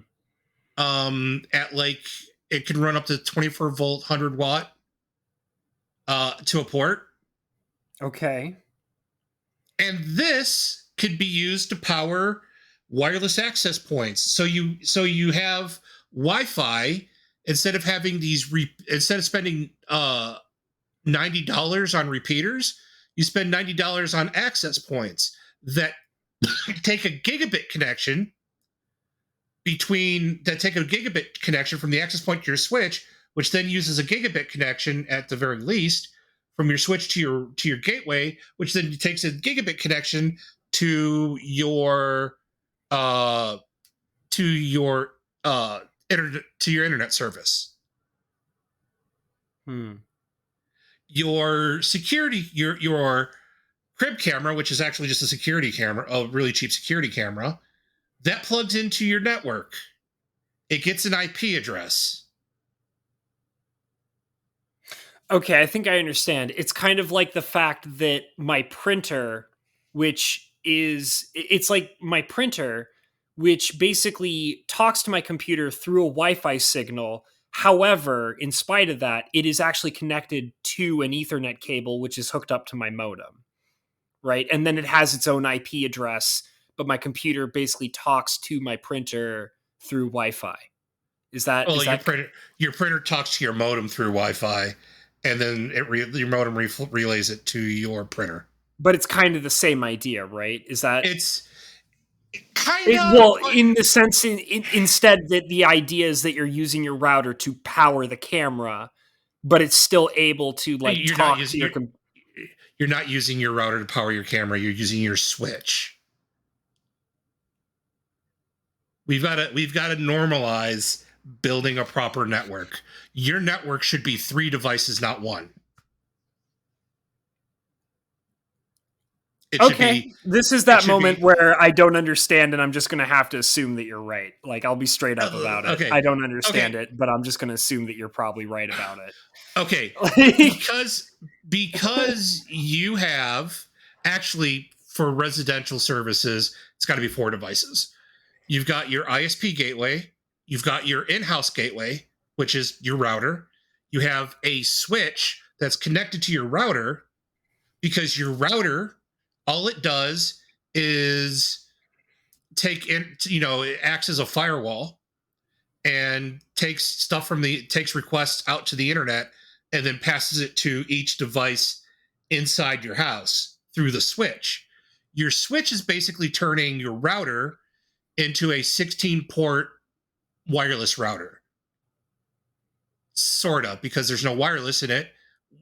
at like, it can run up to 24-volt, 100-watt to a port. Okay. And this could be used to power wireless access points. So you have Wi-Fi instead of having instead of spending $90 on repeaters, you spend $90 on access points that take a gigabit connection from the access point to your switch, which then uses a gigabit connection at the very least from your switch to your gateway, which then takes a gigabit connection to your internet service. Your security, your crib camera, which is actually just a security camera, a really cheap security camera, that plugs into your network. It gets an IP address. Okay, I think I understand. It's kind of like the fact that my printer, it's like my printer, which basically talks to my computer through a Wi-Fi signal. However, in spite of that, it is actually connected to an Ethernet cable, which is hooked up to my modem, right? And then it has its own IP address, but my computer basically talks to my printer through Wi-Fi. Is that your printer talks to your modem through Wi-Fi, and then your modem relays it to your printer. But it's kind of the same idea, right? Is that it's kind of well, in the sense, instead that the idea is that you're using your router to power the camera, but it's still able to talk to your computer. You're not using your router to power your camera. You're using your switch. We've got to normalize building a proper network. Your network should be 3 devices, not 1. This is that moment where I don't understand, and I'm just going to have to assume that you're right. Like, I'll be straight up about it. Okay. I don't understand it, but I'm just going to assume that you're probably right about it. Okay, because you have, actually, for residential services, it's got to be 4 devices. You've got your ISP gateway. You've got your in-house gateway, which is your router. You have a switch that's connected to your router, because your router, all it does is it acts as a firewall and takes requests out to the internet and then passes it to each device inside your house through the switch. Your switch is basically turning your router into a 16-port wireless router. Sort of, because there's no wireless in it.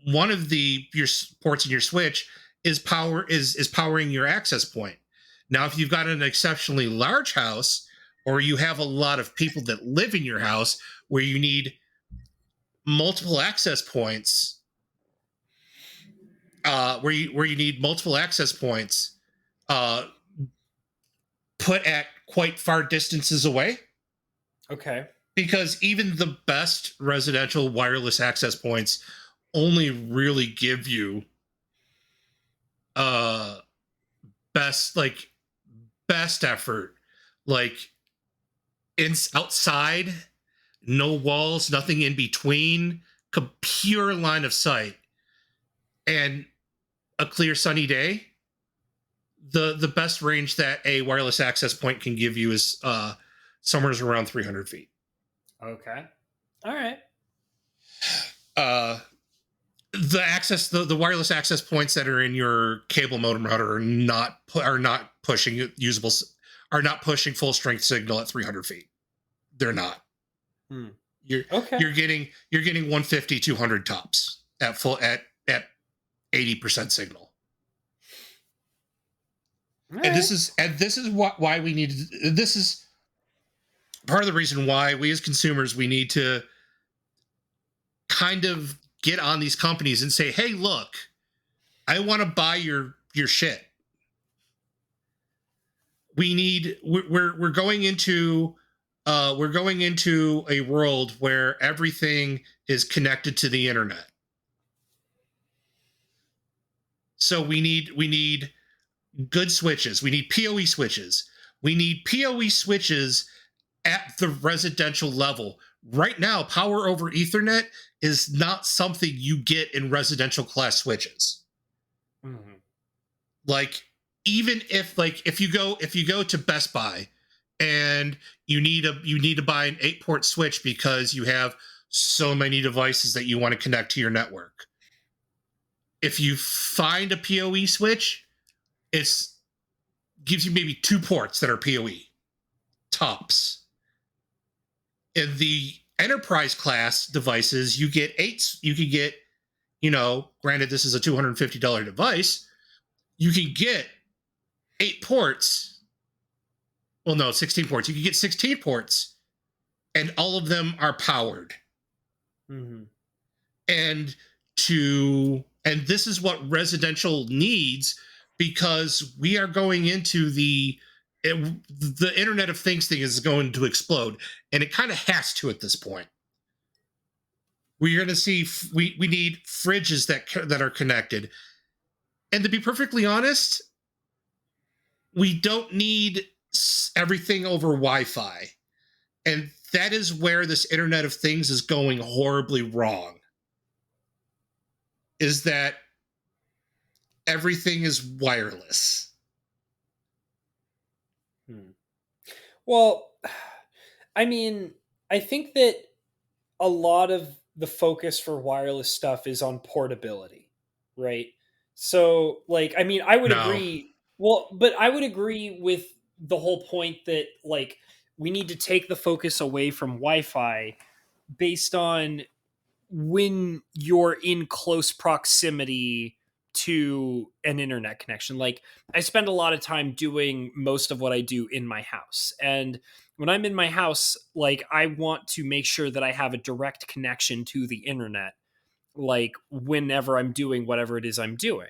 One of your ports in your switch is powering your access point. Now, if you've got an exceptionally large house, or you have a lot of people that live in your house where you need multiple access points, put at quite far distances away. Okay. Because even the best residential wireless access points only really give you best effort, like outside, no walls, nothing in between, pure line of sight, and a clear sunny day. The best range that a wireless access point can give you is somewhere around 300 feet. Okay. All right. The wireless access points that are in your cable modem router are not pushing full strength signal at 300 feet. They're not. You're getting 150, 200 tops at 80% signal. Right. And this is why we need. This is part of the reason why we as consumers, we need to kind of get on these companies and say, hey, look, I want to buy your shit. We're going into we're going into a world where everything is connected to the internet. So we need good switches. We need PoE switches. We need PoE switches at the residential level. Right now, power over Ethernet is not something you get in residential class switches. Mm-hmm. Like, even if you go to Best Buy and you need to buy an 8-port switch because you have so many devices that you want to connect to your network. If you find a PoE switch, it's gives you maybe 2 ports that are PoE tops. In the enterprise class devices, you get 8. You can get, granted this is a $250 device, you can get 8 ports. Well, no, 16 ports. You can get 16 ports, and all of them are powered. Mm-hmm. And this is what residential needs, because we are going into the Internet of Things thing is going to explode, and it kind of has to at this point. We're going to see we need fridges that are connected, and to be perfectly honest, we don't need everything over Wi-Fi, and that is where this Internet of Things is going horribly wrong. Is that everything is wireless. Well, I mean, I think that a lot of the focus for wireless stuff is on portability, right? So, like, I mean, I would No. agree. Well, but I would agree with the whole point that, like, we need to take the focus away from Wi-Fi based on when you're in close proximity to an internet connection. Like, I spend a lot of time doing most of what I do in my house. And when I'm in my house, like, I want to make sure that I have a direct connection to the internet, like, whenever I'm doing whatever it is I'm doing.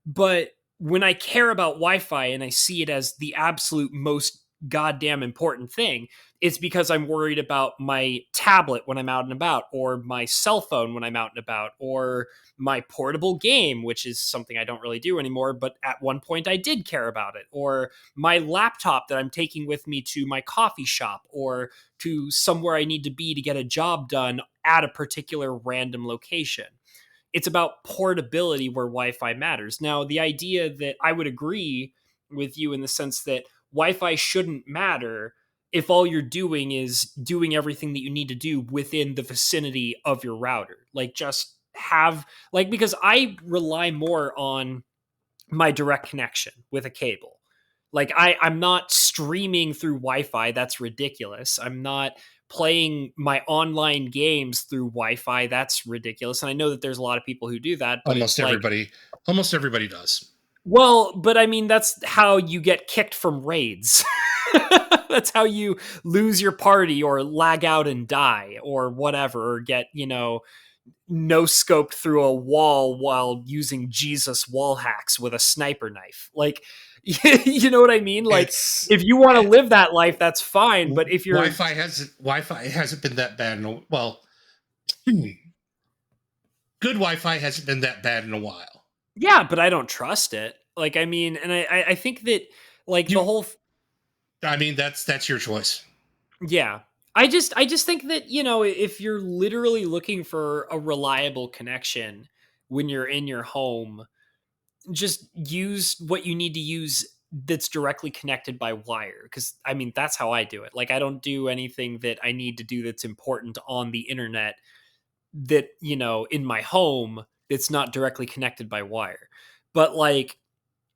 But when I care about Wi-Fi and I see it as the absolute most goddamn important thing, it's because I'm worried about my tablet when I'm out and about, or my cell phone when I'm out and about, or my portable game, which is something I don't really do anymore, but at one point I did care about it, or my laptop that I'm taking with me to my coffee shop or to somewhere I need to be to get a job done at a particular random location. It's about portability where Wi-Fi matters. Now, the idea that I would agree with you in the sense that Wi-Fi shouldn't matter if all you're doing is doing everything that you need to do within the vicinity of your router. Like, just have, like, because I rely more on my direct connection with a cable. Like, I'm not streaming through Wi-Fi. That's ridiculous. I'm not playing my online games through Wi-Fi. That's ridiculous. And I know that there's a lot of people who do that, but it's like, Almost everybody does. well, but I mean, that's how you get kicked from raids. That's how you lose your party or lag out and die or whatever, or get, no scoped through a wall while using Jesus wall hacks with a sniper knife. Like, you know what I mean? Like, if you want to live that life, that's fine. But if you're Wi-Fi hasn't been that bad good Wi-Fi hasn't been that bad in a while. yeah, but I don't trust it. Like, I mean, and I think that, like, the whole. I mean, that's your choice. Yeah. I just think that, if you're literally looking for a reliable connection when you're in your home, just use what you need to use that's directly connected by wire. Cause I mean, that's how I do it. Like, I don't do anything that I need to do that's important on the internet that, in my home, that's not directly connected by wire. But, like,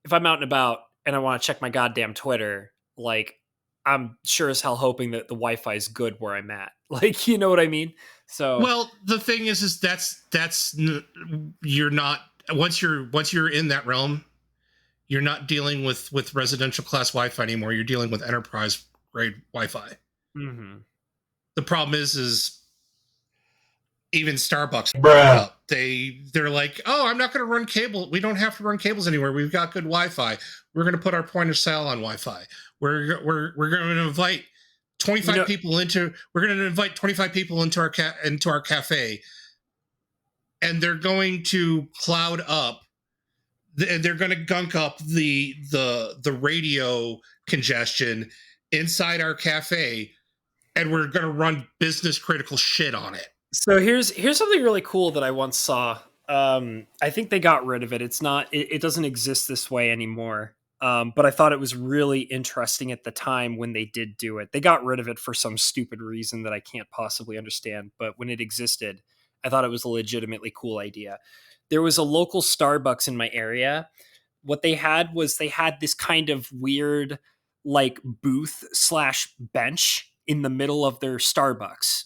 if I'm out and about and I want to check my goddamn Twitter, like, I'm sure as hell hoping that the Wi-Fi is good where I'm at. Like, you know what I mean? So, Well, the thing is you're not once you're in that realm, you're not dealing with residential class Wi-Fi anymore. You're dealing with enterprise grade Wi-Fi. mm-hmm. The problem is even Starbucks, they're like, oh, I'm not going to run cable. We don't have to run cables anywhere. We've got good Wi-Fi. We're going to put our point of sale on Wi-Fi. We're going to invite You 25 know, people into we're going to invite 25 people into our cafe, and they're going to cloud up, and they're going to gunk up the radio congestion inside our cafe, and we're going to run business critical shit on it. so here's something really cool that I once saw. I think they got rid of it. It's not. It doesn't exist this way anymore. But I thought it was really interesting at the time when they did do it. They got rid of it for some stupid reason that I can't possibly understand. But when it existed, I thought it was a legitimately cool idea. There was a local Starbucks in my area. What they had was they had this kind of weird, like, booth slash bench in the middle of their Starbucks.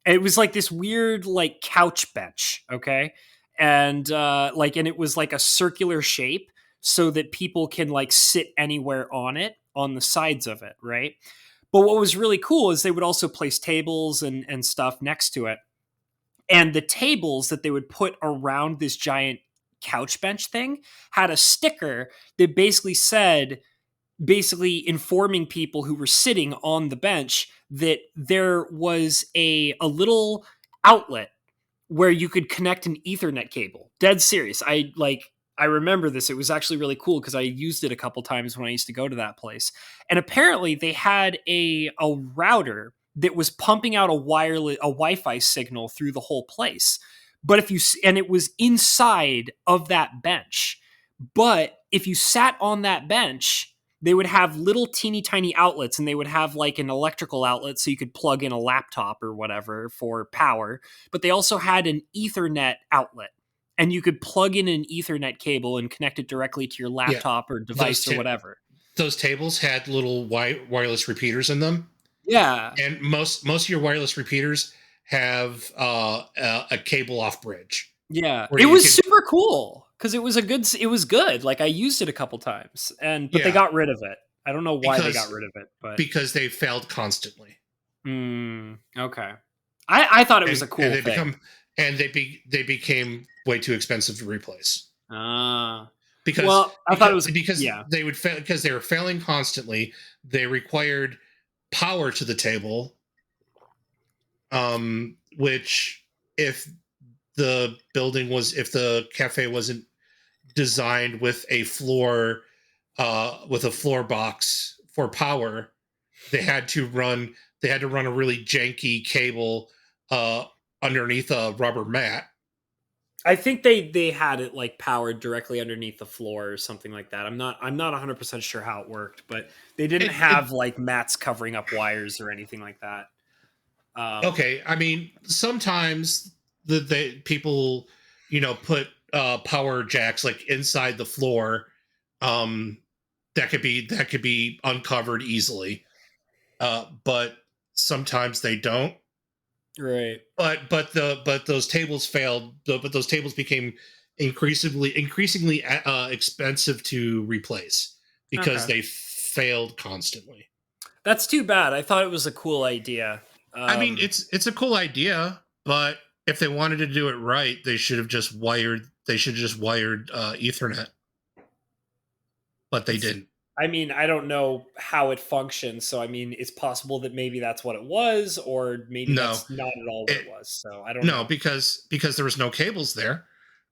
It was like this weird, like, couch bench. Okay. And it was like a circular shape so that people can like sit anywhere on it, on the sides of it, right? But what was really cool is they would also place tables and stuff next to it. And the tables that they would put around this giant couch bench thing had a sticker that basically said, basically informing people who were sitting on the bench that there was a little outlet where you could connect an Ethernet cable. Dead serious. I remember this. It was actually really cool because I used it a couple times when I used to go to that place. And apparently they had a router that was pumping out a Wi-Fi signal through the whole place. But if you and it was inside of that bench. But if you sat on that bench, they would have little teeny tiny outlets, and they would have like an electrical outlet so you could plug in a laptop or whatever for power. But they also had an Ethernet outlet, and you could plug in an Ethernet cable and connect it directly to your Yeah, laptop or those device or ta- whatever. those tables had little wireless repeaters in them, Yeah. and most of your wireless repeaters have a cable off bridge Yeah. where It you was could. super cool because it was good. Like, I used it a couple times, but they Yeah, got rid of it. I don't know why they got because rid of it, but they failed constantly, okay. I thought it was a and cool thing. they became way too expensive to replace, Ah. because Well, I thought it was because yeah. they would fail, because they were failing constantly. They required power to the table, which, if if the cafe wasn't designed with a floor box for power, they had to run a really janky cable uh underneath a rubber mat. I think they had it like powered directly underneath the floor or something like that. I'm not 100% sure how it worked, but they didn't It have like mats covering up wires or anything like that. Okay, I mean, sometimes the people, put power jacks like inside the floor, um that could be uncovered easily, but sometimes they don't. Right. But those tables failed. But those tables became increasingly expensive to replace because Okay. they failed constantly. That's too bad. I thought it was a cool idea. I mean, Um it's a cool idea, but if they wanted to do it right, they should have just wired. They should have just wired Ethernet, but they it's didn't. I mean, I don't know how it functions, so I mean, it's possible that maybe that's what it was, or maybe No, that's not at all what it it was. So I don't no know. because there was no cables there.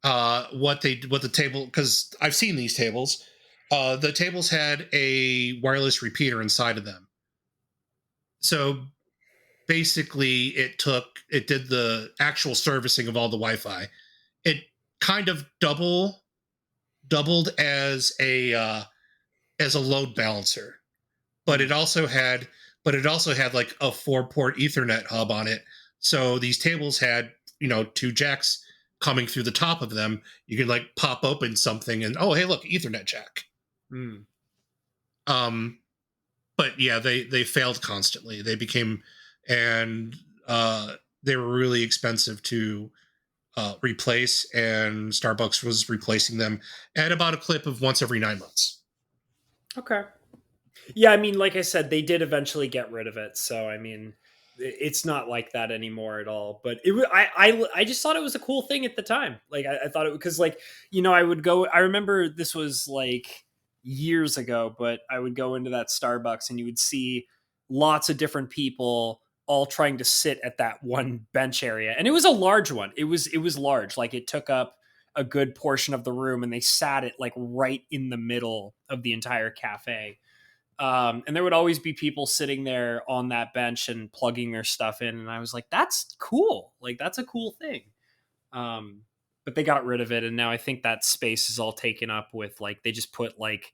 What the table, because I've seen these tables. The tables had a wireless repeater inside of them. So basically, it did the actual servicing of all the Wi-Fi. It kind of doubled as a load balancer, but Hmm. it also had like a 4-port Ethernet hub on it. So these tables had, two jacks coming through the top of them. You could like pop open something and, oh, hey, look, Ethernet jack. Hmm. Um, but yeah, they failed constantly. They became and they were really expensive to replace, and Starbucks was replacing them at about a clip of once every 9 months. Okay. Yeah, I mean, like I said, they did eventually get rid of it. So I mean, it's not like that anymore at all. But I just thought it was a cool thing at the time. Like I thought it because like I would go. I remember this was like years ago, but I would go into that Starbucks and you would see lots of different people all trying to sit at that one bench area. And it was a large one. It was large. Like it took up a good portion of the room, and they sat it like right in the middle of the entire cafe. And there would always be people sitting there on that bench and plugging their stuff in. And I was like, that's cool. Like, that's a cool thing. But they got rid of it. And now I think that space is all taken up with like, they just put like,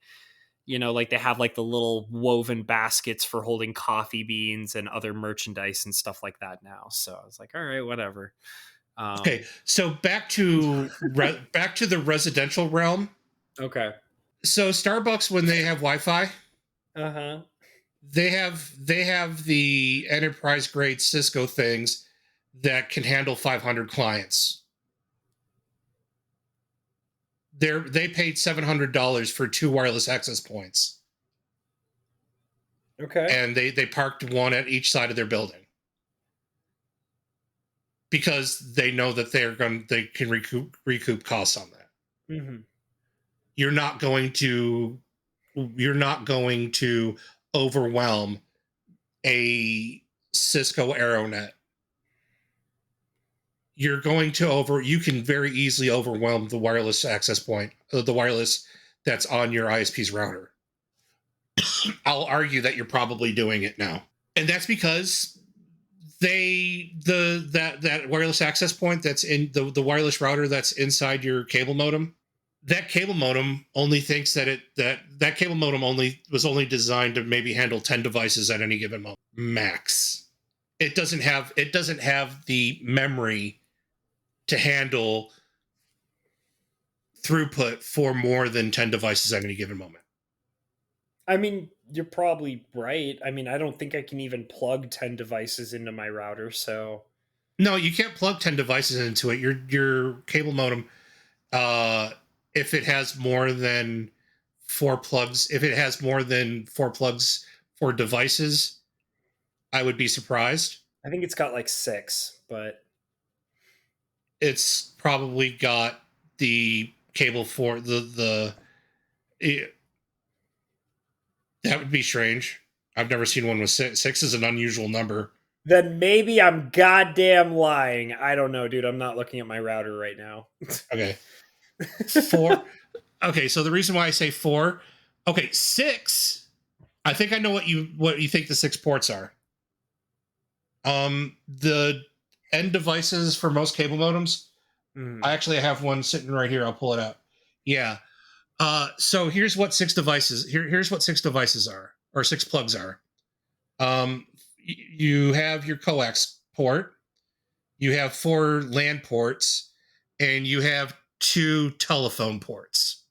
like they have like the little woven baskets for holding coffee beans and other merchandise and stuff like that now. So I was like, all right, whatever. Okay. So back to the residential realm. Okay. So Starbucks, when they have Wi-Fi, Uh-huh. they have the enterprise grade Cisco things that can handle 500 clients. They paid $700 for 2 wireless access points. Okay. And they parked one at each side of their building because they know that they can recoup costs on that. Mm-hmm. You're not going to overwhelm a Cisco AeroNet. You can very easily overwhelm the wireless access point, the wireless that's on your ISP's router. I'll argue that you're probably doing it now. And that's because that wireless access point that's in the wireless router that's inside your cable modem, that cable modem only thinks that cable modem was only designed to maybe handle 10 devices at any given moment max. It doesn't have the memory to handle throughput for more than 10 devices at any given moment. I mean, you're probably right. I mean, I don't think I can even plug 10 devices into my router, so... No, you can't plug 10 devices into it. Your cable modem, if it has more than 4 plugs for devices, I would be surprised. I think it's got like 6, but... It's probably got the cable for that would be strange. I've never seen one with 6. 6 is an unusual number. Then maybe I'm goddamn lying. I don't know, dude. I'm not looking at my router right now. Okay. 4. Okay, so the reason why I say 4, okay, 6. I think I know what you think the 6 ports are. The end devices for most cable modems. I actually have one sitting right here. I'll pull it up. Yeah. So here's what 6 devices. Here's what 6 devices are, or 6 plugs are. You have your coax port. You have 4 LAN ports, and you have 2 telephone ports.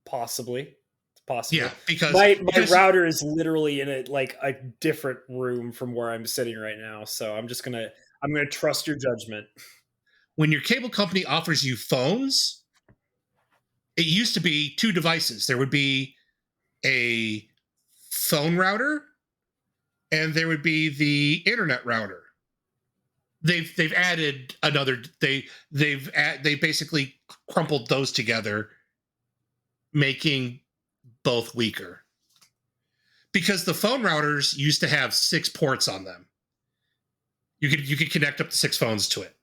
Possibly. It's possible. Yeah, because my router is literally in a different room from where I'm sitting right now. So I'm gonna trust your judgment. When your cable company offers you phones, it used to be 2 devices. There would be a phone router, and there would be the internet router. They've added another. They basically crumpled those together, making both weaker. Because the phone routers used to have 6 ports on them. You could connect up to 6 phones to it,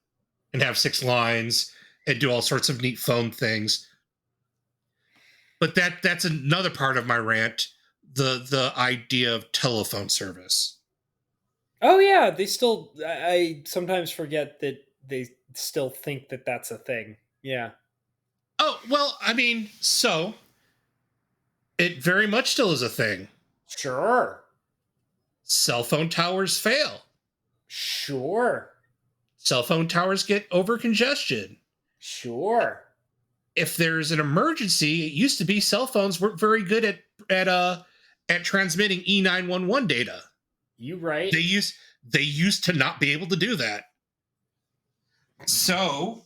and have 6 lines, and do all sorts of neat phone things. But that's another part of my rant. The idea of telephone service. Oh yeah, I sometimes forget that they still think that that's a thing. Yeah. Oh, well, I mean, so it very much still is a thing. Sure. Cell phone towers fail. Sure. Cell phone towers get over congestion. Sure. If there's an emergency, it used to be cell phones weren't very good at transmitting E911 data. You right. They used to not be able to do that. So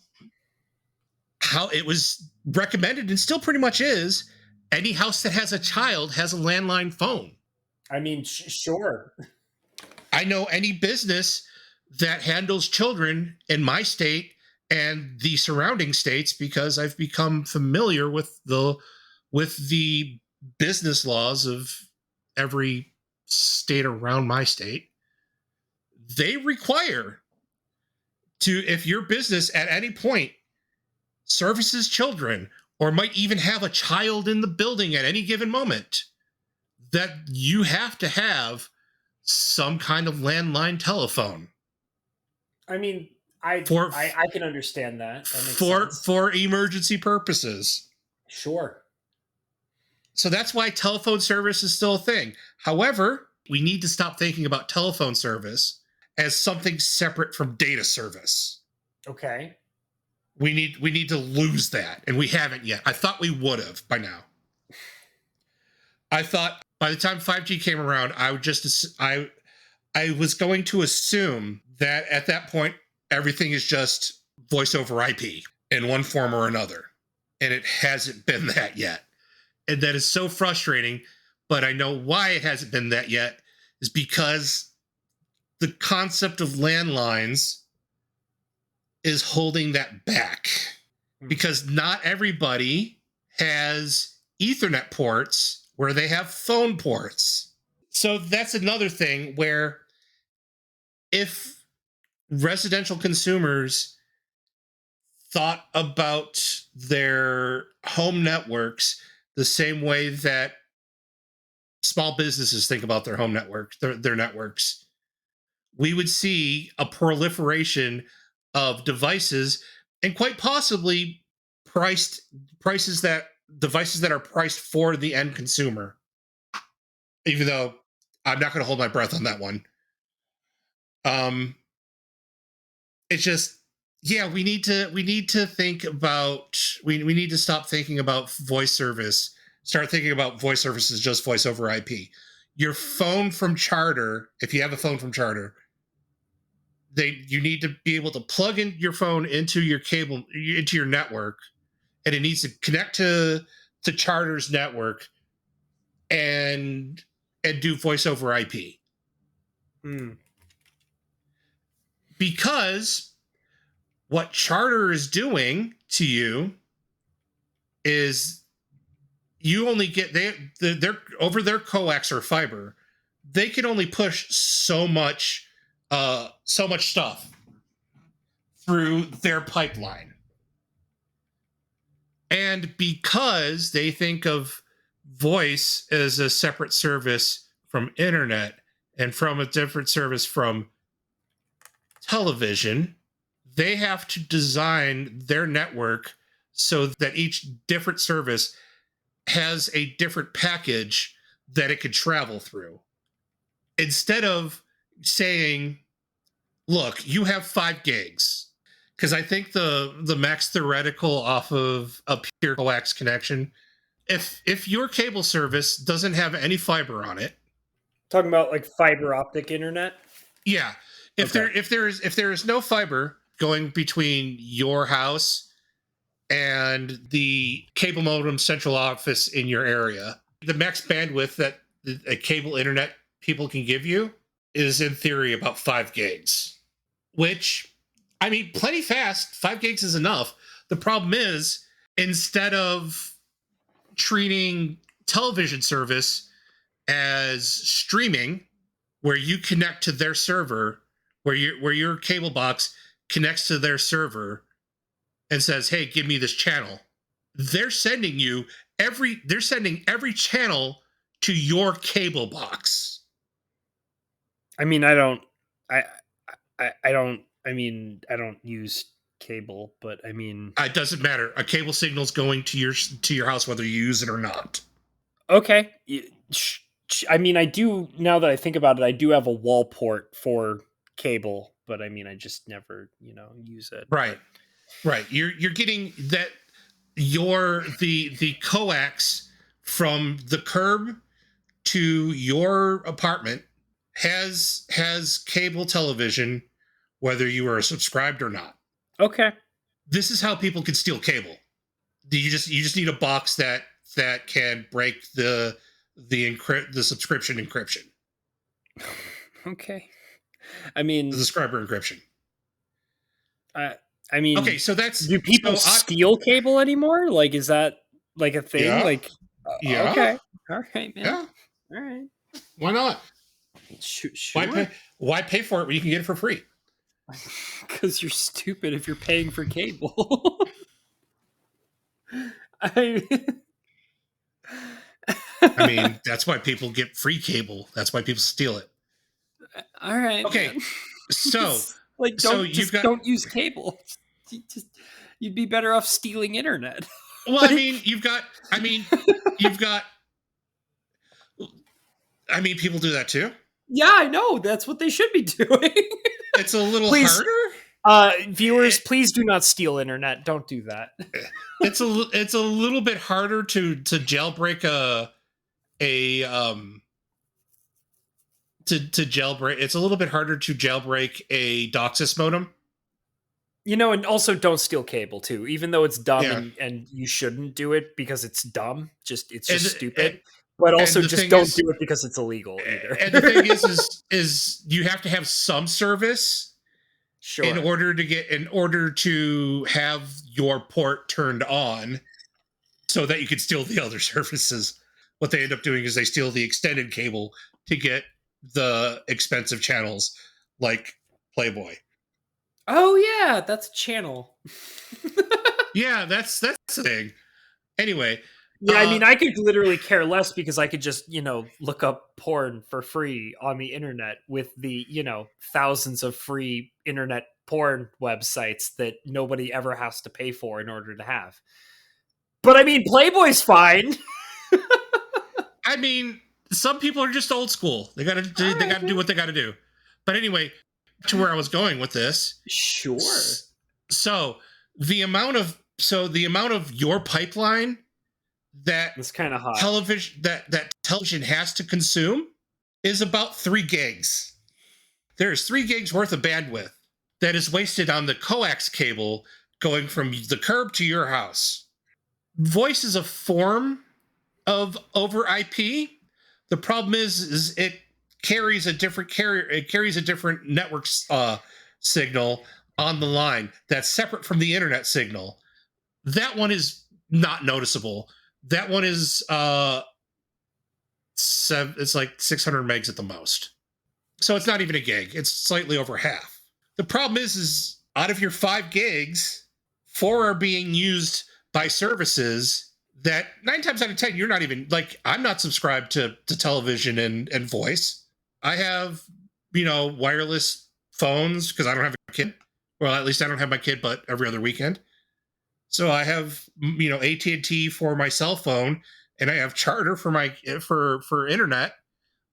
how it was recommended, and still pretty much is, any house that has a child has a landline phone. I mean, sure. I know any business that handles children in my state and the surrounding states, because I've become familiar with the business laws of every state around my state, they require if your business at any point services children or might even have a child in the building at any given moment, that you have to have some kind of landline telephone. I mean, I can understand that. That makes sense. For emergency purposes. Sure. So that's why telephone service is still a thing. However, we need to stop thinking about telephone service as something separate from data service. Okay. We need to lose that, and we haven't yet. I thought we would have by now. I thought by the time 5G came around, I was going to assume that at that point everything is just voice over IP in one form or another, and it hasn't been that yet. And that is so frustrating, but I know why it hasn't been that yet is because the concept of landlines is holding that back. Because not everybody has Ethernet ports where they have phone ports. So that's another thing where if residential consumers thought about their home networks the same way that small businesses think about their home networks, their networks, we would see a proliferation of devices and quite possibly devices that are priced for the end consumer. Even though I'm not going to hold my breath on that one. It's just, yeah, we need to think about, we need to stop thinking about voice service. Start thinking about voice service as just voice over IP. Your phone from Charter, if you have a phone from Charter, you need to be able to plug in your phone into your cable, into your network, and it needs to connect to Charter's network and do voice over IP. Because what Charter is doing to you is you only get they're over their coax or fiber, they can only push so much stuff through their pipeline. And because they think of voice as a separate service from internet and from a different service from television, they have to design their network so that each different service has a different package that it could travel through. Instead of saying, look, you have 5 gigs. Because I think the max theoretical off of a pure coax connection, if your cable service doesn't have any fiber on it, talking about like fiber optic internet. Yeah, if there is no fiber going between your house and the cable modem central office in your area, the max bandwidth that a cable internet people can give you is in theory about 5 gigs, which, I mean, plenty fast. 5 gigs is enough. The problem is, instead of treating television service as streaming, where you connect to their server, where your cable box connects to their server and says, "Hey, give me this channel," they're sending every channel to your cable box. I mean, I don't use cable, but I mean, it doesn't matter. A cable signal's going to your house whether you use it or not. Okay. I mean, I do, now that I think about it, I do have a wall port for cable, but I mean, I just never, use it. Right. Right. You're getting that the coax from the curb to your apartment has cable television, whether you are subscribed or not. Okay. This is how people can steal cable. You just need a box that can break the subscription encryption. Okay. I mean, the subscriber encryption. I mean, okay, so that's, do people steal cable anymore? Like, is that like a thing? Yeah. Like, yeah. Okay. All right, man. Yeah. All right. Why not? Why Sure. pay? Why pay for it when you can get it for free? Because you're stupid if you're paying for cable. I I mean, that's why people get free cable. That's why people steal it. all right, Okay, man. so Like, so you've got. don't use cable. Just you'd be better off stealing internet. Well, I Like, mean, you've got. I mean, you've got. I mean, people do that too. yeah, I know. That's what they should be doing. It's a little Please, harder. viewers, please do not steal internet. Don't do that. It's a little bit harder to jailbreak a to jailbreak. It's a little bit harder to jailbreak a DOCSIS modem. You know, and also don't steal cable too, even though it's dumb Yeah, and you shouldn't do it because it's dumb. It's just and stupid. But and also the just thing don't is, do it because it's illegal either. and the thing is you have to have some service Sure. in order to have your port turned on so that you can steal the other services. What they end up doing is they steal the extended cable to get the expensive channels like Playboy. Oh yeah, that's a channel. Yeah, that's the thing. Anyway, Yeah, I mean, I could literally care less because I could just, look up porn for free on the internet with the, thousands of free internet porn websites that nobody ever has to pay for in order to have. But I mean, Playboy's fine. I mean, some people are just old school. They gotta do what they gotta do. But anyway, to where I was going with this. Sure. So the amount of your pipeline that It's kind of hot. that television has to consume is about 3 gigs. There's 3 gigs worth of bandwidth that is wasted on the coax cable going from the curb to your house. Voice is a form of over IP. The problem is it carries a different carrier. It carries a different network signal on the line that's separate from the internet signal. That one is not noticeable. That one is it's like 600 megs at the most. So it's not even a gig. It's slightly over half. The problem is out of your 5 gigs, 4 are being used by services that 9 times out of 10 you're not even like. I'm not subscribed to television and voice. I have wireless phones because I don't have a kid. Well, at least I don't have my kid, but every other weekend. So I have AT&T for my cell phone, and I have Charter for my for internet.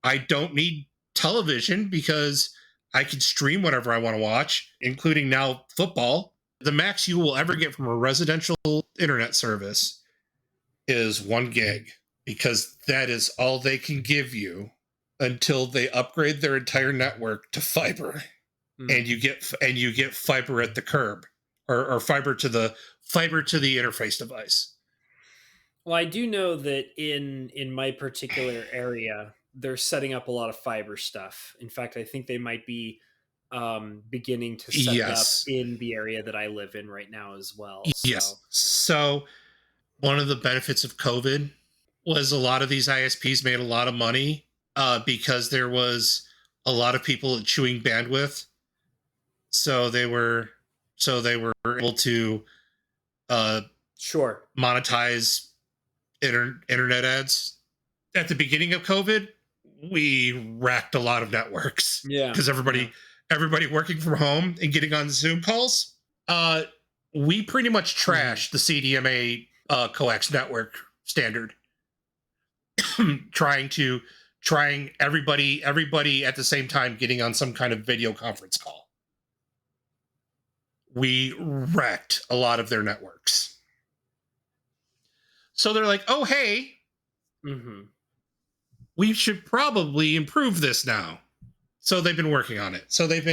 I don't need television because I can stream whatever I want to watch, including now football. The max you will ever get from a residential internet service is 1 gig because that is all they can give you until they upgrade their entire network to fiber. And you get fiber at the curb or fiber to the interface device. Well, I do know that in my particular area, they're setting up a lot of fiber stuff. In fact, I think they might be beginning to set it up in the area that I live in right now as well. Yes. So one of the benefits of COVID was a lot of these ISPs made a lot of money because there was a lot of people chewing bandwidth. So they were able to monetize internet ads. At the beginning of COVID, we racked a lot of networks. Yeah, because everybody working from home and getting on Zoom calls. We pretty much trashed the CDMA coax network standard, trying everybody at the same time getting on some kind of video conference call. We wrecked a lot of their networks. So they're like, oh, hey, we should probably improve this now. So they've been working on it. So they've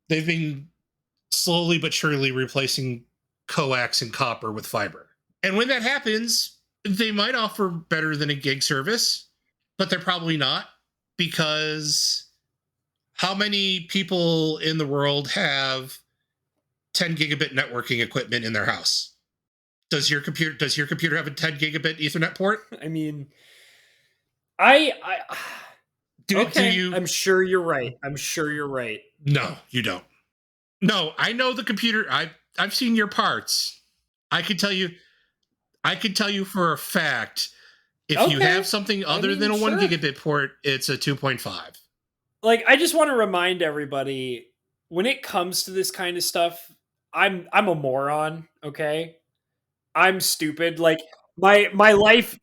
been slowly but surely replacing coax and copper with fiber. And when that happens, they might offer better than a gig service, but they're probably not, because how many people in the world have 10 gigabit networking equipment in their house? Does your computer have a 10 gigabit Ethernet port? I mean, I Do Okay, you? I'm sure you're right. I'm sure you're right. No, you don't. No, I know the computer. I've seen your parts. I can tell you. I can tell you for a fact. If you have Okay. something I other than mean, a 1 sure. gigabit port, it's a 2.5. Like, I just want to remind everybody, when it comes to this kind of stuff, I'm a moron, okay? I'm stupid. Like, my life,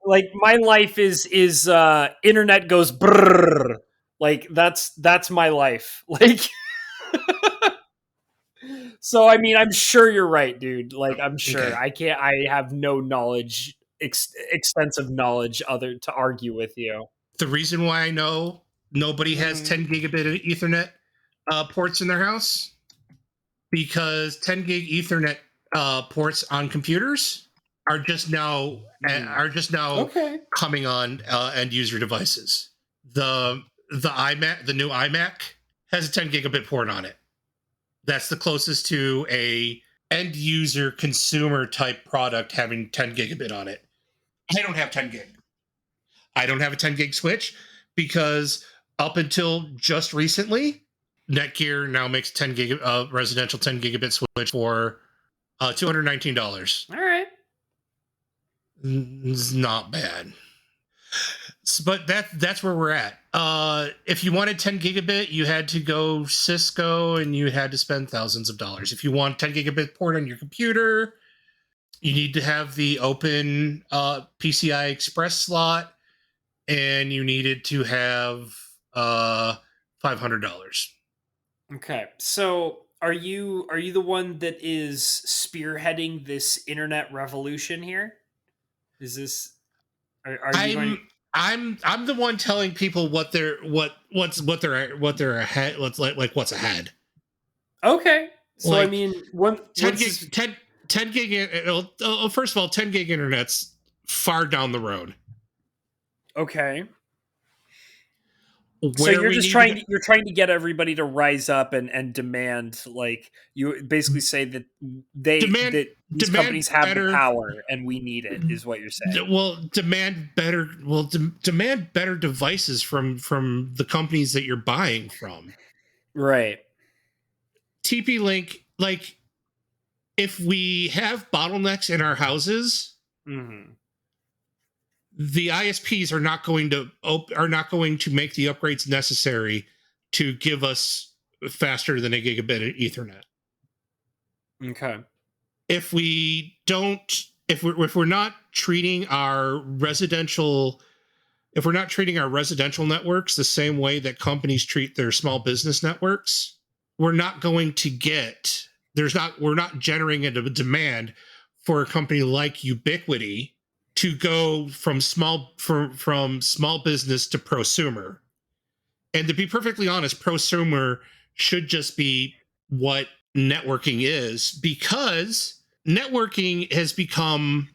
my life is internet goes brrr. Like, that's my life. Like, so I mean, I'm sure you're right, dude. Like, I'm sure. Okay. I have no knowledge, extensive knowledge other to argue with you. The reason why I know nobody has Mhm. 10 gigabit Ethernet ports in their house, because 10 gig Ethernet ports on computers are just now Mhm. Okay. coming on end user devices. The new iMac has a 10 gigabit port on it. That's the closest to a end user consumer type product having 10 gigabit on it. I don't have 10 gig. I don't have a 10 gig switch because up until just recently, Netgear now makes 10 gig residential 10 gigabit switch for $219. All right. It's not bad. But that's where we're at. If you wanted 10 gigabit, you had to go Cisco and you had to spend thousands of dollars. If you want 10 gigabit port on your computer, you need to have the open PCI Express slot, and you needed to have $500. Okay. So are you the one that is spearheading this internet revolution here? Is this are you going I'm the one telling people what they're ahead, what's ahead. Okay. So I Like mean, when 10 once gig this 10 gig first of all, 10 gig internet's far down the road. okay. So Where we need to go, you're trying to get everybody to rise up and demand, like, you basically say that demand that these demand companies have the better power and we need it, is what you're saying. demand better devices from the companies that you're buying from. Right. TP Link, like, if we have bottlenecks in our houses, Mhm. the ISPs are not going to make the upgrades necessary to give us faster than a gigabit Ethernet. Okay. If we don't, if we're not treating our residential networks the same way that companies treat their small business networks, we're not going to get we're not generating a demand for a company like Ubiquity to go from small business to prosumer. And to be perfectly honest, prosumer should just be what networking is, because networking has become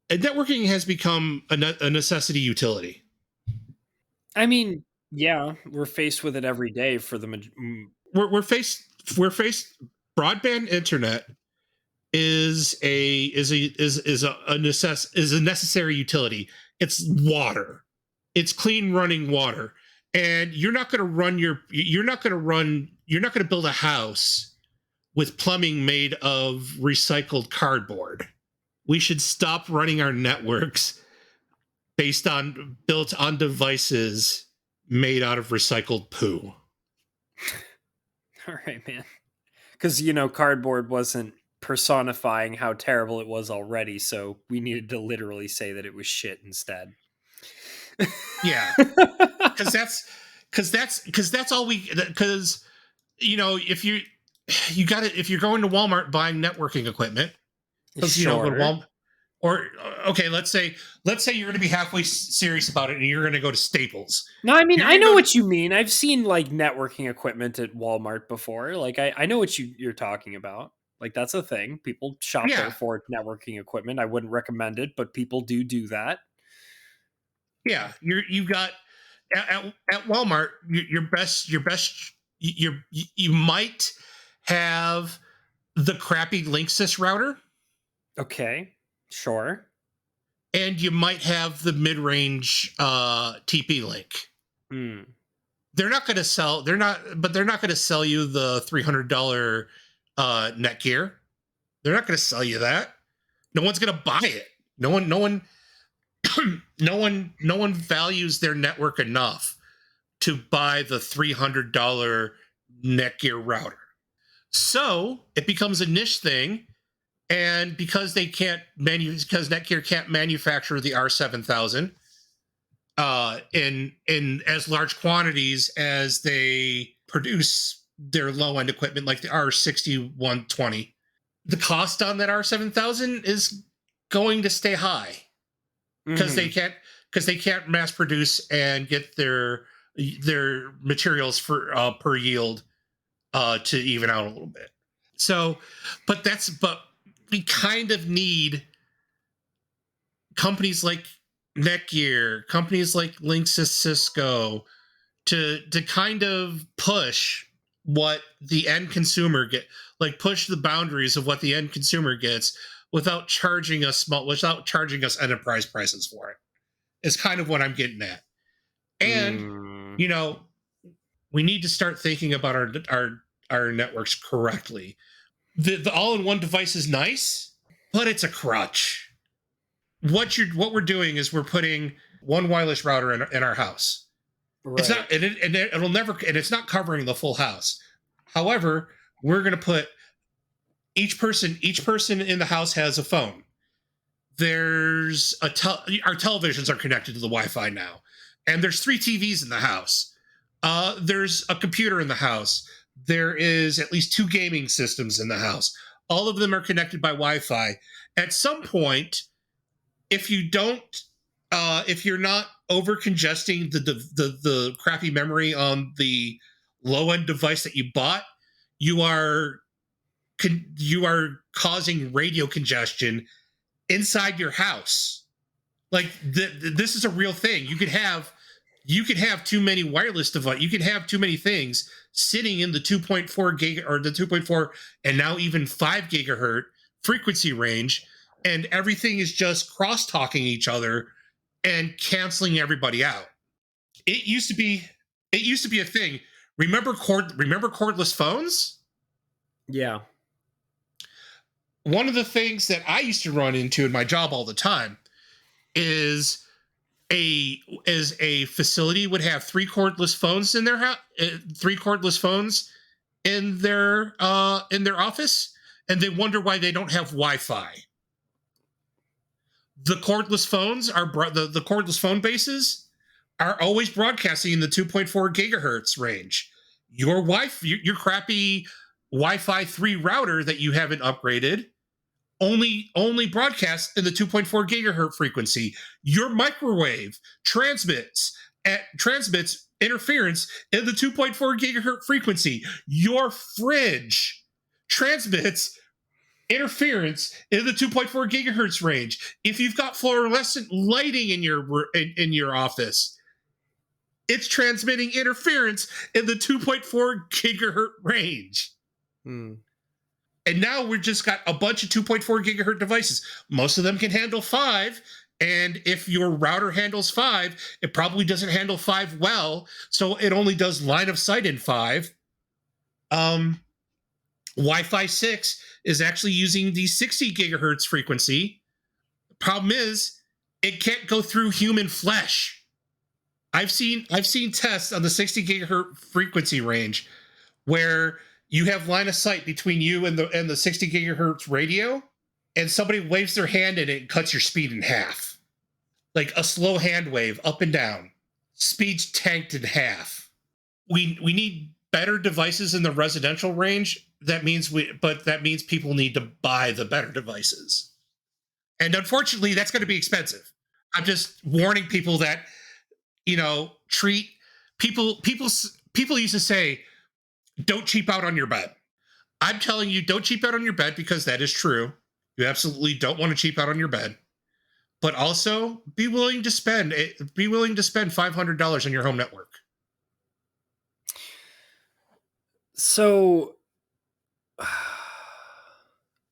a necessity utility. I mean, yeah, we're faced with it every day for the We're faced broadband internet is a necessary utility. It's water. It's clean running water. And you're not going to build a house with plumbing made of recycled cardboard. We should stop running our networks built on devices made out of recycled poo. All right, man. Because cardboard wasn't personifying how terrible it was already, so we needed to literally say that it was shit instead. Yeah, because that's all we because if you got it if you're going to Walmart buying networking equipment, because go to Sure. Walmart, or okay, let's say you're going to be halfway serious about it and you're going to go to Staples. No, I mean, You're I going to know go to what you mean. I've seen like networking equipment at Walmart before. Like, I know what you're talking about. Like, that's a thing. People shop there yeah, for networking equipment. I wouldn't recommend it, but people do that. yeah. You've got at Walmart you might have the crappy Linksys router, Okay. Sure. and you might have the mid-range TP Link. Mm. They're not going to sell. They're not going to sell you the $300 Netgear. They're not going to sell you that. No one's going to buy it. No one, no one values their network enough to buy the $300 Netgear router. So it becomes a niche thing, and because because Netgear can't manufacture the R7000 in as large quantities as they produce their low end equipment, like the R6120, the cost on that R7000 is going to stay high because they can't mass produce and get their materials for per yield to even out a little bit. So, but we kind of need companies like Netgear, companies like Linksys Cisco to kind of push what the end consumer push the boundaries of what the end consumer gets without charging us enterprise prices for it. Is kind of what I'm getting at. And we need to start thinking about our networks correctly. The all-in-one device is nice, but it's a crutch. What we're doing is we're putting one wireless router in our house. Right. It's not, it'll never, and it's not covering the full house. However, we're going to put each person in the house has a phone. There's our televisions are connected to the Wi-Fi now, and there's 3 TVs in the house. There's a computer in the house. There is at least 2 gaming systems in the house. All of them are connected by Wi-Fi. At some point, if you're not over congesting the crappy memory on the low end device that you bought, you are causing radio congestion inside your house. Like this is a real thing. You could have too many wireless devices. You could have too many things sitting in the 2.4 gig or the 2.4 and now even 5 gigahertz frequency range, and everything is just cross-talking each other and canceling everybody out. It used to be a thing. Remember cordless phones? Yeah. One of the things that I used to run into in my job all the time is a facility would have 3 cordless phones in their house, 3 cordless phones in their office, and they wonder why they don't have Wi-Fi. The cordless phones are the cordless phone bases are always broadcasting in the 2.4 gigahertz range. Your crappy Wi-Fi 3 router that you haven't upgraded only broadcasts in the 2.4 gigahertz frequency. Your microwave transmits interference in the 2.4 gigahertz frequency. Your fridge transmits interference in the 2.4 gigahertz range. If you've got fluorescent lighting in your office, it's transmitting interference in the 2.4 gigahertz range. And now we've just got a bunch of 2.4 gigahertz devices. Most of them can handle 5. And if your router handles 5, it probably doesn't handle 5 well. So it only does line of sight in 5. Wi-Fi 6 is actually using the 60 gigahertz frequency. Problem is, it can't go through human flesh. I've seen tests on the 60 gigahertz frequency range where you have line of sight between you and the 60 gigahertz radio, and somebody waves their hand in it and cuts your speed in half. Like a slow hand wave up and down. Speed's tanked in half. We need better devices in the residential range. That means people need to buy the better devices. And unfortunately, that's going to be expensive. I'm just warning people that, treat people used to say, don't cheap out on your bed. I'm telling you, don't cheap out on your bed, because that is true. You absolutely don't want to cheap out on your bed. But also be willing to spend $500 on your home network. So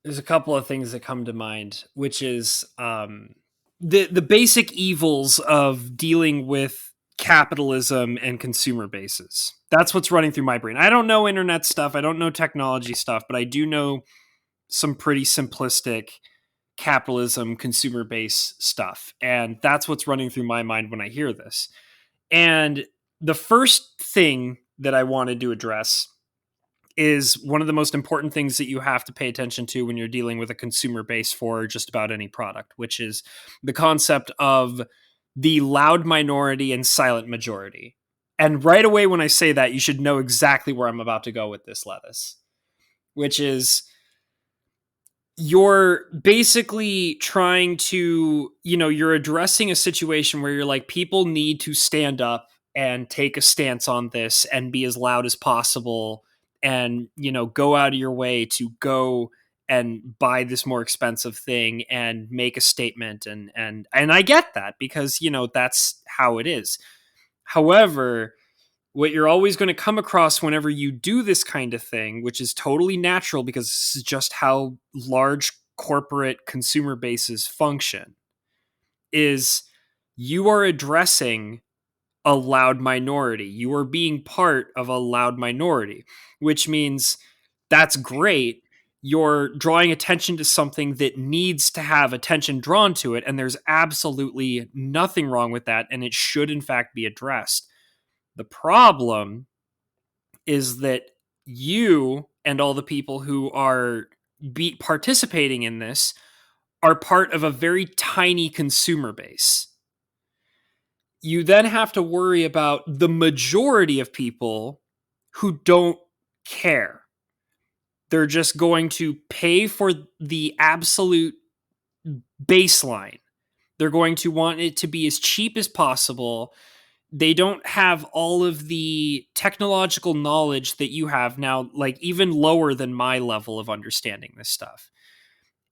there's a couple of things that come to mind, which is the basic evils of dealing with capitalism and consumer bases. That's what's running through my brain. I don't know internet stuff. I don't know technology stuff, but I do know some pretty simplistic capitalism, consumer base stuff. And that's what's running through my mind when I hear this. And the first thing that I wanted to address is one of the most important things that you have to pay attention to when you're dealing with a consumer base for just about any product, which is the concept of the loud minority and silent majority. And right away, when I say that, you should know exactly where I'm about to go with this, Lettuce, which is you're basically trying to, you're addressing a situation where you're like, people need to stand up and take a stance on this and be as loud as possible and, go out of your way to go and buy this more expensive thing and make a statement. And I get that because, that's how it is. However, what you're always going to come across whenever you do this kind of thing, which is totally natural because this is just how large corporate consumer bases function, is you are addressing a loud minority. You are being part of a loud minority, which means that's great. You're drawing attention to something that needs to have attention drawn to it. And there's absolutely nothing wrong with that. And it should, in fact, be addressed. The problem is that you and all the people who are participating in this are part of a very tiny consumer base. You then have to worry about the majority of people who don't care. They're just going to pay for the absolute baseline. They're going to want it to be as cheap as possible. They don't have all of the technological knowledge that you have now, like even lower than my level of understanding this stuff.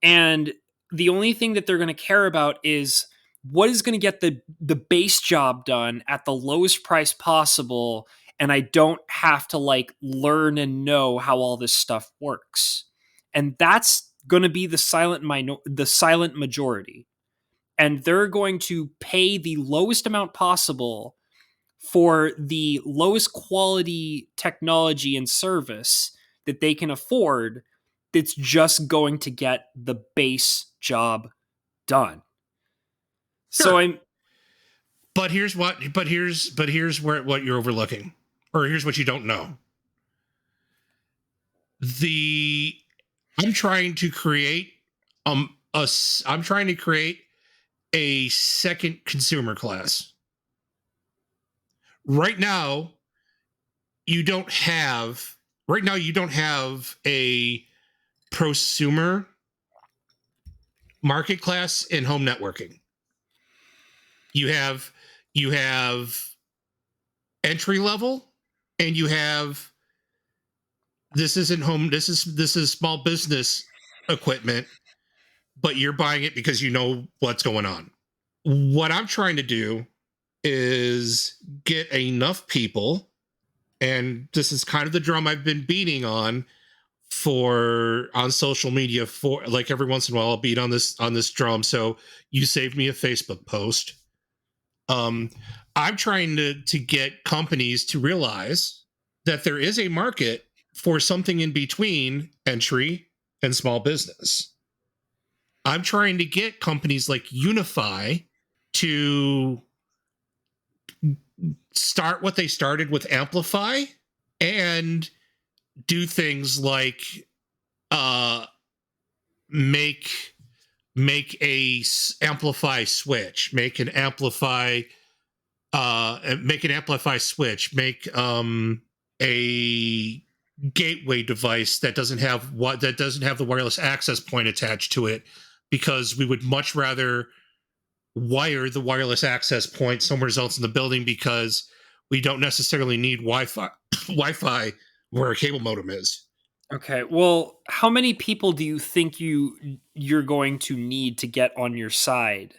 And the only thing that they're going to care about is what is going to get the base job done at the lowest price possible. And I don't have to like learn and know how all this stuff works. And that's going to be the silent majority. And they're going to pay the lowest amount possible for the lowest quality technology and service that they can afford that's just going to get the base job done. Sure. So I'm But here's where what you're overlooking, or here's what you don't know. I'm trying to create I'm trying to create a second consumer class. Right now, you don't have a prosumer market class in home networking. You have entry level, and you have this is small business equipment, but you're buying it because you know what's going on. What I'm trying to do is get enough people, and this is kind of the drum I've been beating on social media, for like every once in a while I'll beat on this drum. So you saved me a Facebook post. I'm trying to get companies to realize that there is a market for something in between entry and small business. I'm trying to get companies like Unify to start what they started with Amplify and do things like make a amplify switch, make an amplify switch, make a gateway device that doesn't have the wireless access point attached to it, because we would much rather wire the wireless access point somewhere else in the building, because we don't necessarily need Wi-Fi where a cable modem is. okay. Well, how many people do you think you're going to need to get on your side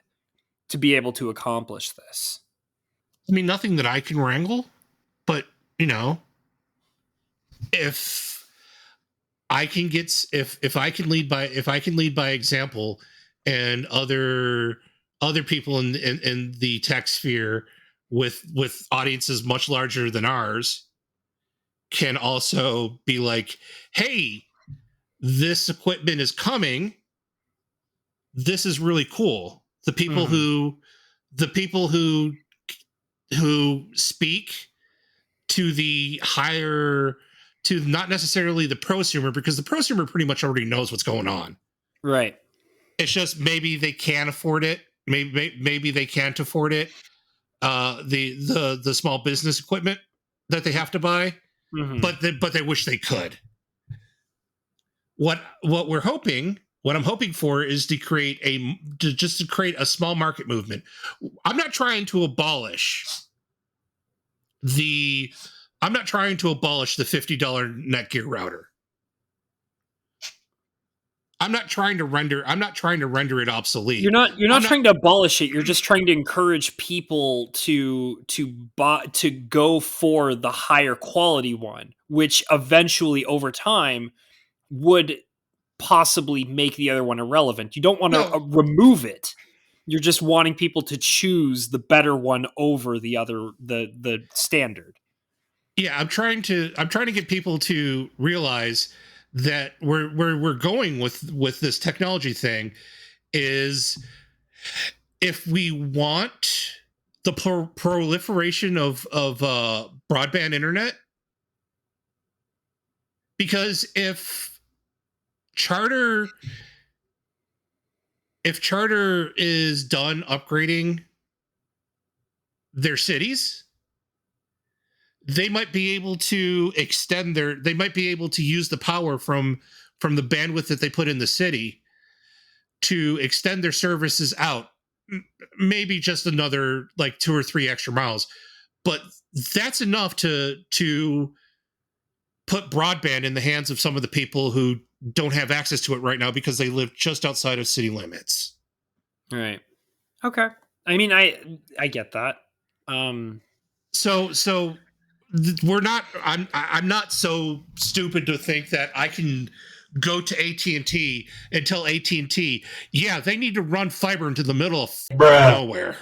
to be able to accomplish this? I mean, nothing that I can wrangle, but if I can if I can lead by example, and other people in the tech sphere with audiences much larger than ours can also be like, hey, this equipment is coming. This is really cool. Mhm. The people who speak to the higher, to not necessarily the prosumer, because the prosumer pretty much already knows what's going on. Right. It's just maybe they can't afford it. Maybe they can't afford it. The small business equipment that they have to buy, Mhm. but they wish they could. What I'm hoping for is to create just to create a small market movement. I'm not trying to abolish the I'm not trying to abolish the $50 Netgear router. I'm not trying to render it You're obsolete. not I'm not trying to abolish it. You're just trying to encourage people to go for the higher quality one, which eventually over time would possibly make the other one irrelevant. You don't want to no remove it. You're just wanting people to choose the better one over the other the standard. yeah, I'm trying to get people to realize that we're going with this technology thing is, if we want the proliferation of broadband internet, because charter if charter is done upgrading their cities, they might be able to they might be able to use the power from the bandwidth that they put in the city to extend their services out, maybe just another like 2 or 3 extra miles, but that's enough to put broadband in the hands of some of the people who don't have access to it right now because they live just outside of city limits. Right. Okay. I mean, I get that. Um, So we're not I'm not so stupid to think that I can go to AT&T and tell AT&T, yeah, they need to run fiber into the middle of nowhere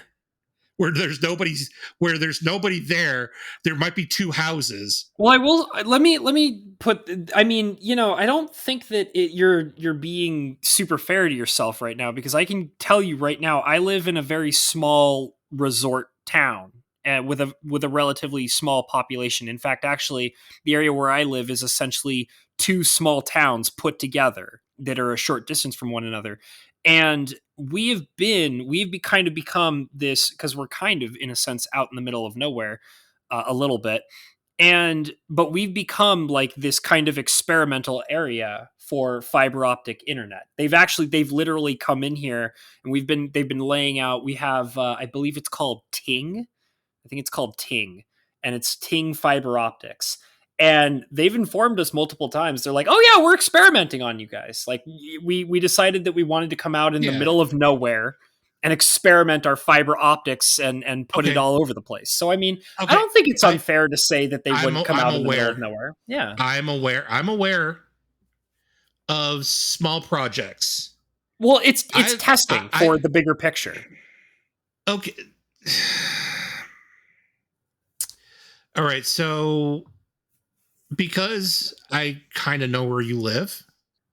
where there's nobody there. There might be 2 houses. well, I will. Let me put. I mean, I don't think that you're being super fair to yourself right now, because I can tell you right now, I live in a very small resort town with a relatively small population. In fact, actually, the area where I live is essentially two small towns put together that are a short distance from one another. And kind of become this, because we're kind of in a sense out in the middle of nowhere, a little bit. But we've become like this kind of experimental area for fiber optic internet. They've literally come in here, and they've been laying out. We have I believe it's called Ting. I think it's called Ting, and it's Ting Fiber Optics. And they've informed us multiple times. They're like, "Oh yeah, we're experimenting on you guys. Like, we decided that we wanted to come out in the Yeah. middle of nowhere and experiment our fiber optics and put it Okay. all over the place." So I mean, I Okay. don't think it's I unfair to say that they wouldn't come I'm out in the middle of aware. nowhere. Yeah. I'm aware of small projects. Well, it's I testing for the bigger picture. okay. All right. So because I kind of know where you live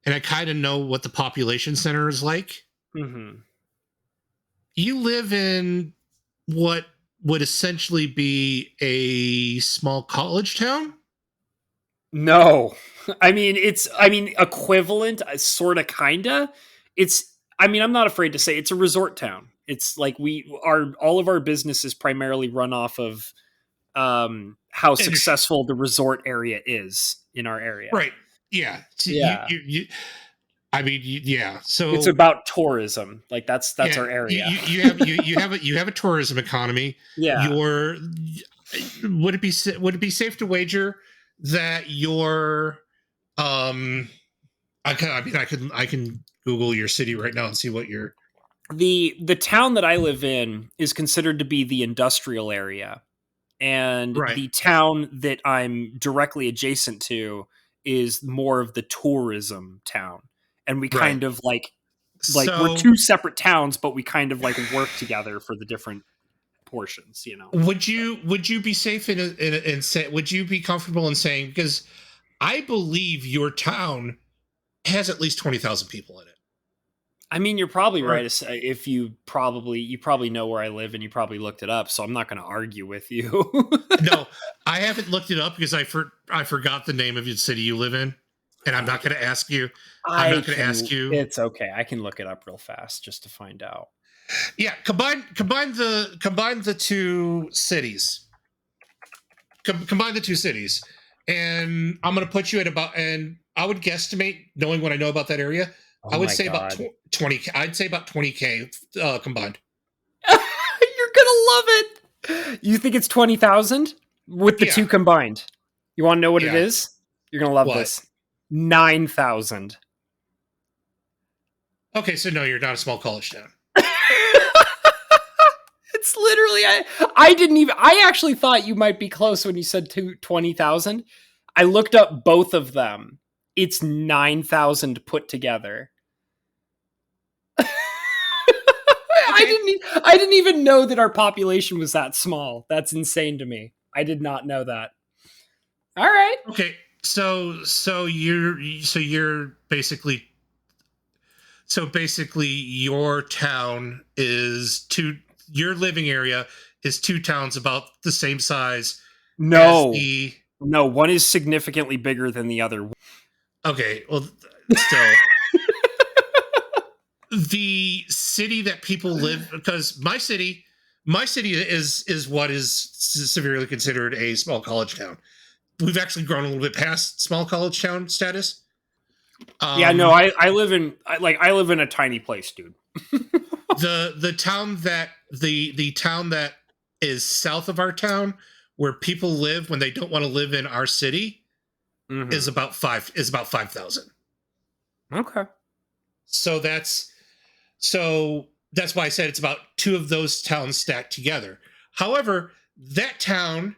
and I kind of know what the population center is like, Hmm. you live in what would essentially be a small college town. No. I mean equivalent, sort of, kinda. I mean, I'm not afraid to say it's a resort town. It's like all of our business is primarily run off of how Industry. successful the resort area is in our area. Right. Yeah. So Yeah. I mean, yeah. It's So about tourism. Like that's yeah, our area. you have a tourism economy. Yeah. Your would it be safe to wager that your I can Google your city right now and see what your The town that I live in is considered to be the industrial area, and right the town that I'm directly adjacent to is more of the tourism town. And we right. kind of like we're So two separate towns, but we kind of like work together for the different proportions, you know. Would you be safe in say, would you be comfortable in saying, because I believe your town has at least 20,000 people in it. I mean, you're probably Or right. If you probably know where I live and you probably looked it up, so I'm not going to argue with you. no, I haven't looked it up because I forgot the name of the city you live in, and I'm I not can, going to ask you. I'm I not going to ask can. you. It's okay. I can look it up real fast just to find out. Yeah, combine the two cities. Combine the two cities, and I'm going to put you at about. And I would guesstimate, knowing what I know about that area, I Oh would my say about god, 20. I'd say about 20K combined. you're gonna love it. You think it's 20,000 with the Yeah, two combined? You want to know what it yeah. is? You're gonna love What? this. 9,000. Okay, so no, you're not a small college town. It's literally I didn't even I actually thought you might be close when you said 20,000. I looked up both of them. It's 9,000 put together. Okay, I didn't even know that our population was that small. That's insane to me. I did not know that. All right. okay. So you're basically your town is two. Your living area is two towns about the same size as No. the. No, one is significantly bigger than the other. Okay, well, still the city that people live, because my city is what is severely considered a small college town. We've actually grown a little bit past small college town status. Yeah, no, Um, I live in a tiny place, dude. the town that is south of our town, where people live when they don't want to live in our city, Mm-hmm. is about 5,000. Okay. So that's why I said it's about two of those towns stacked together. However, that town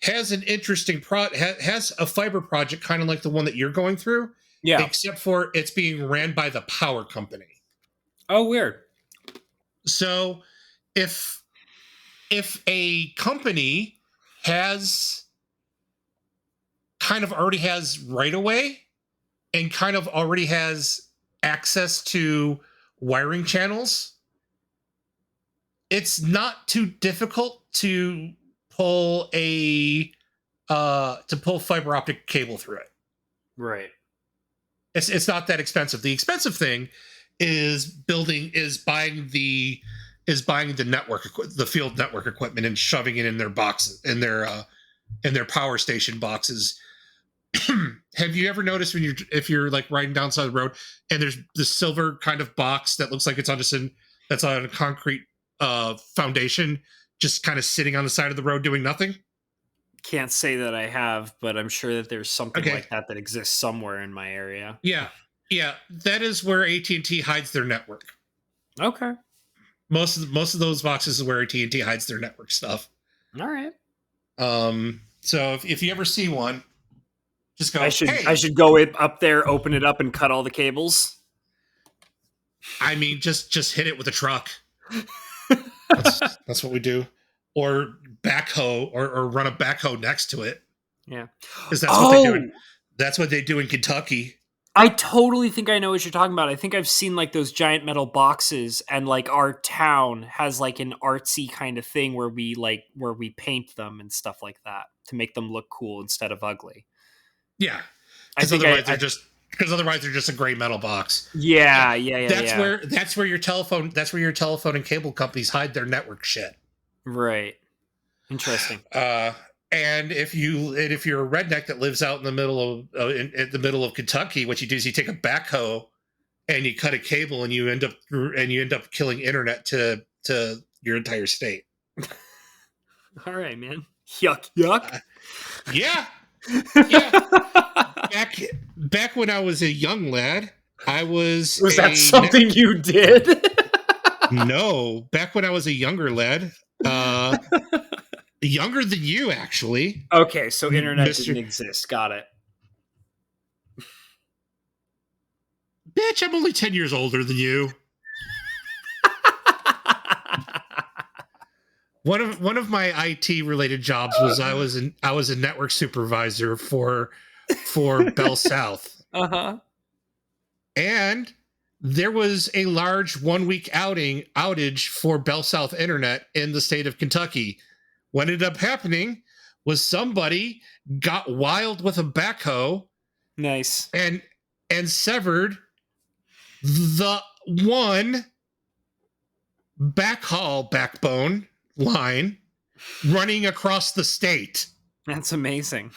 has an interesting has a fiber project kind of like the one that you're going through, Yeah. except for it's being ran by the power company. Oh, weird. So if a company has kind of already has right away and kind of already has access to wiring channels, it's not too difficult to pull fiber optic cable through it. Right. It's not that expensive. The expensive thing is buying the the field network equipment and shoving it in their boxes in their power station boxes. Have you ever noticed if you're like riding down side of the road and there's this silver kind of box that looks like it's that's on a concrete foundation, just kind of sitting on the side of the road doing nothing? Can't say that I have, but I'm sure that there's something Okay, like that that exists somewhere in my area. yeah, yeah, that is where AT&T hides their network. Okay. Most of those boxes is where AT&T hides their network stuff. All right. So if you ever see one, just go, I hey. should go up there, open it up, and cut all the cables. I mean, just hit it with a truck. That's what we do, or backhoe, or run a backhoe next to it, Yeah. because that's what they do. Oh, That's what they do in Kentucky. I totally think I know what you're talking about. I think I've seen like those giant metal boxes, and like our town has like an artsy kind of thing where we paint them and stuff like that to make them look cool instead of ugly. Yeah, I because think otherwise they're just a gray metal box. yeah, yeah, yeah, That's yeah. where your telephone and cable companies hide their network shit. Right. Interesting. And if you're a redneck that lives out in the middle of in the middle of Kentucky, what you do is you take a backhoe and you cut a cable, and you end up killing internet to your entire state. All right, man. Yuck, yuck. Yeah, yeah. Back when I was a young lad, I was that something you did? no. Back when I was a younger lad, younger than you actually, Okay, so internet Mister. didn't exist. Got it. Bitch, I'm only 10 years older than you. one of my IT related jobs was I was a network supervisor for Bell South, Uh-huh. and there was a large 1 week outage for Bell South Internet in the state of Kentucky. What ended up happening was somebody got wild with a backhoe Nice. and severed the one backhaul backbone line running across the state. That's amazing.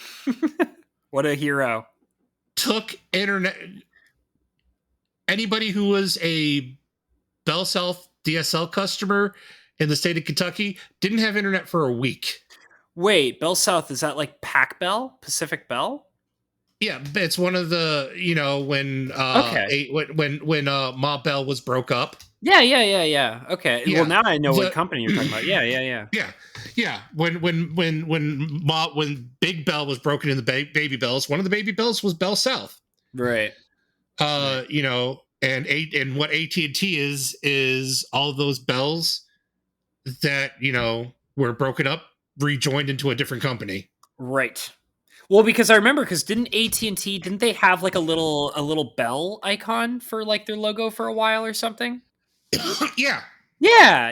What a hero. Took internet. Anybody who was a Bell South DSL customer in the state of Kentucky didn't have internet for a week. Wait, Bell South, is that like Pac Bell? Pacific Bell? Yeah, it's one of the, when Okay. when Ma Bell was broke up. Yeah. Okay. Yeah, Well, now I know what the company you're talking about. Yeah. yeah. When Big Bell was broken into Baby Bells, one of the Baby Bells was Bell South. Right. Right. And what AT&T is all those bells that were broken up, rejoined into a different company. Right. Well, because I remember, because didn't AT&T, didn't they have like a little bell icon for like their logo for a while or something? Yeah. Yeah.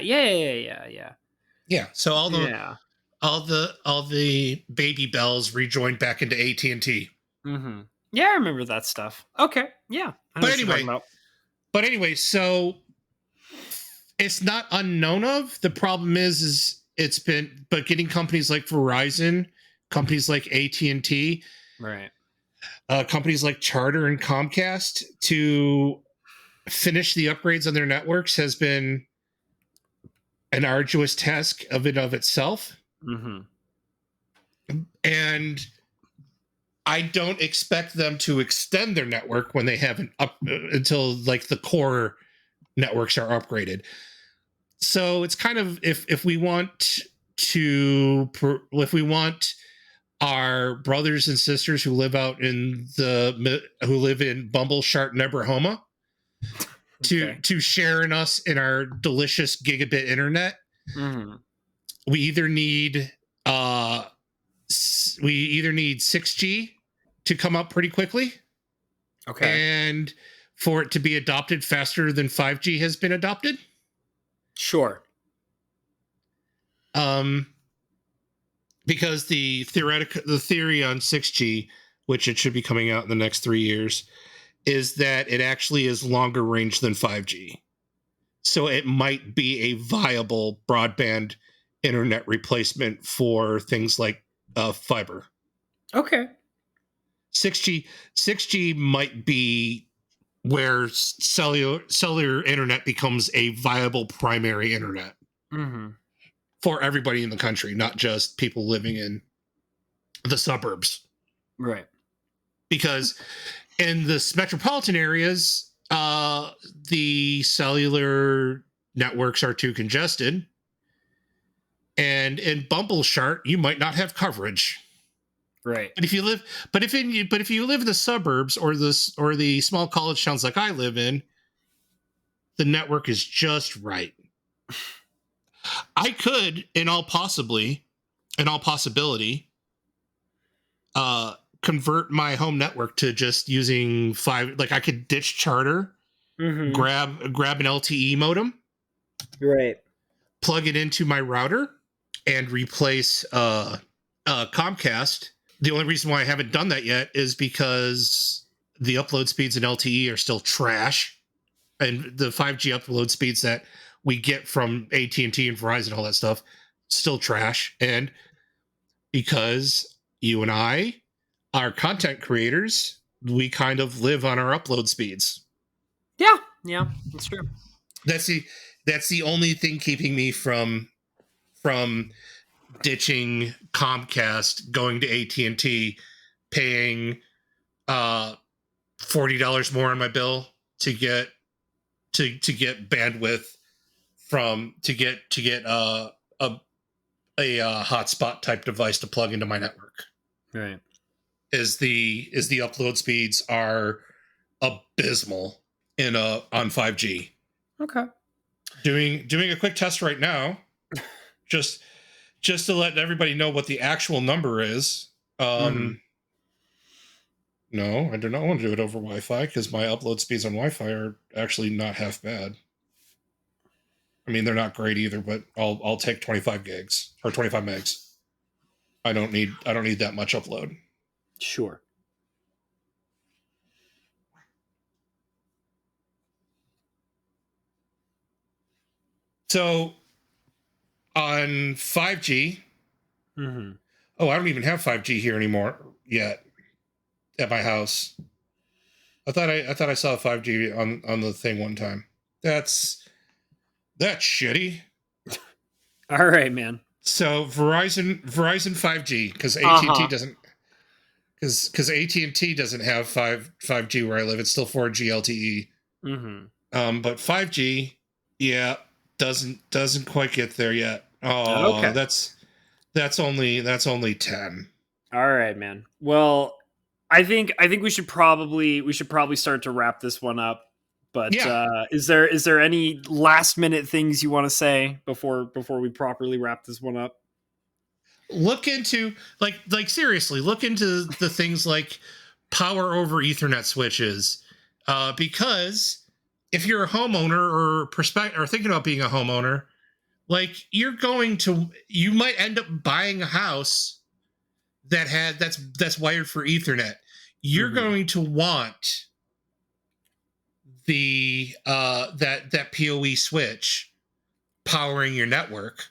So Yeah. all the Baby Bells rejoined back into AT&T. Mm-hmm. Yeah, I remember that stuff. Okay. Yeah. I know But what you're talking anyway, about. so it's not unknown of. The problem is but getting companies like Verizon, companies like AT&T, Right. companies like Charter and Comcast to finish the upgrades on their networks has been an arduous task of itself. Mm-hmm. And I don't expect them to extend their network when they haven't until like the core networks are upgraded. So it's kind of, if we want our brothers and sisters who live in Bumbleshart, Nebrahoma, Okay. to share in us in our delicious gigabit internet, Mm-hmm. we either need 6G to come up pretty quickly, Okay. and for it to be adopted faster than 5G has been adopted. Sure. Because the theory on 6G, which it should be coming out in the next 3 years, is that it actually is longer range than 5G. So it might be a viable broadband internet replacement for things like fiber. Okay. 6G might be where cellular internet becomes a viable primary internet Mm-hmm. for everybody in the country, not just people living in the suburbs. Right. Because in the metropolitan areas, the cellular networks are too congested, and in Bumbleshart, you might not have coverage. Right. But if you live in the suburbs or the small college towns like I live in, the network is just right. I could, in all possibility, convert my home network to just using 5. Like I could ditch Charter, Mm-hmm. grab an LTE modem, Right. plug it into my router, and replace Comcast. The only reason why I haven't done that yet is because the upload speeds in LTE are still trash, and the 5G upload speeds that we get from AT&T and Verizon, all that stuff, still trash. And because you and I are content creators, we kind of live on our upload speeds. Yeah, that's true. That's the only thing keeping me from ditching Comcast, going to AT&T, paying $40 more on my bill to get bandwidth to get a hotspot type device to plug into my network. Right. Is the upload speeds are abysmal on 5G. Okay. Doing a quick test right now. just to let everybody know what the actual number is. No, I do not want to do it over Wi-Fi because my upload speeds on Wi-Fi are actually not half bad. I mean, they're not great either, but I'll take 25 gigs or 25 megs. I don't need that much upload. Sure. So on 5G, oh, I don't even have 5G here anymore yet at my house. I thought I saw 5G on the thing one time. That's shitty. All right, man. So Verizon 5G because AT&T doesn't because AT&T doesn't have 5G where I live. It's still 4G LTE. But 5G, yeah, doesn't quite get there yet. Oh, okay. That's only 10. All right, man. Well, I think we should probably start to wrap this one up. But yeah. Is there any last minute things you want to say before we properly wrap this one up? Look into like seriously, look into the things like power over Ethernet switches, because if you're a homeowner or thinking about being a homeowner, like you might end up buying a house that's wired for Ethernet. You're going to want the that PoE switch powering your network,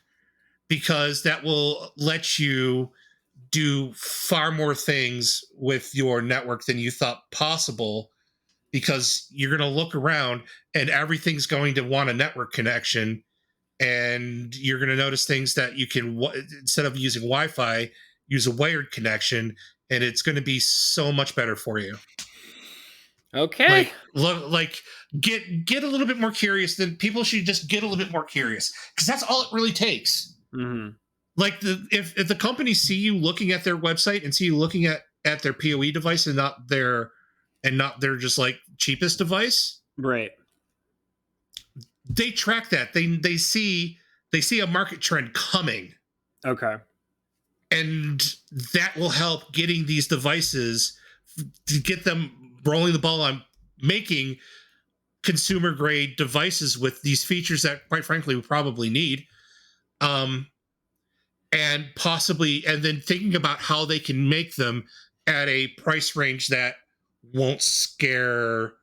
because that will let you do far more things with your network than you thought possible, because you're going to look around and everything's going to want a network connection, and you're going to notice things that you can, instead of using Wi-Fi, use a wired connection, and it's going to be so much better for you. Okay. Like get a little bit more curious. Then people should just get a little bit more curious, because that's all it really takes. Like if the companies see you looking at their website and see you looking at their PoE device and not their just like cheapest device, right? They track that. They see a market trend coming. Okay. And that will help getting these devices, to get them rolling the ball on making consumer grade devices with these features that, quite frankly, we probably need. And then thinking about how they can make them at a price range that won't scare,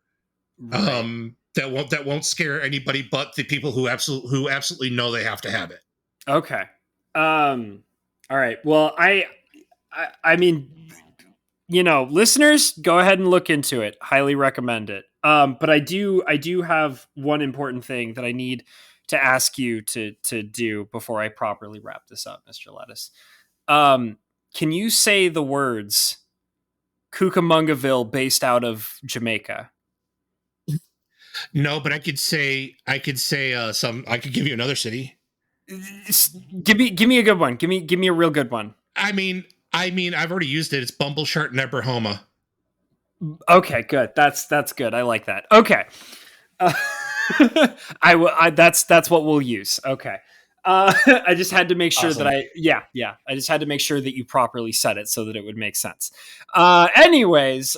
that won't scare anybody but the people who absolutely know they have to have it. Okay. All right. Well, I mean, listeners, go ahead and look into it. Highly recommend it. But I do have one important thing that I need to ask you to do before I properly wrap this up, Mr. Lettuce. Can you say the words Cucamonga based out of Jamaica? No, but I could say some. I could give you another city. Give me a good one. Give me a real good one. I mean, I've already used it. It's Bumbleshirt in Oklahoma. Okay, good. That's good. I like that. Okay. That's what we'll use. Okay. I just had to make sure awesome. that I just had to make sure that you properly said it so that it would make sense. Anyways,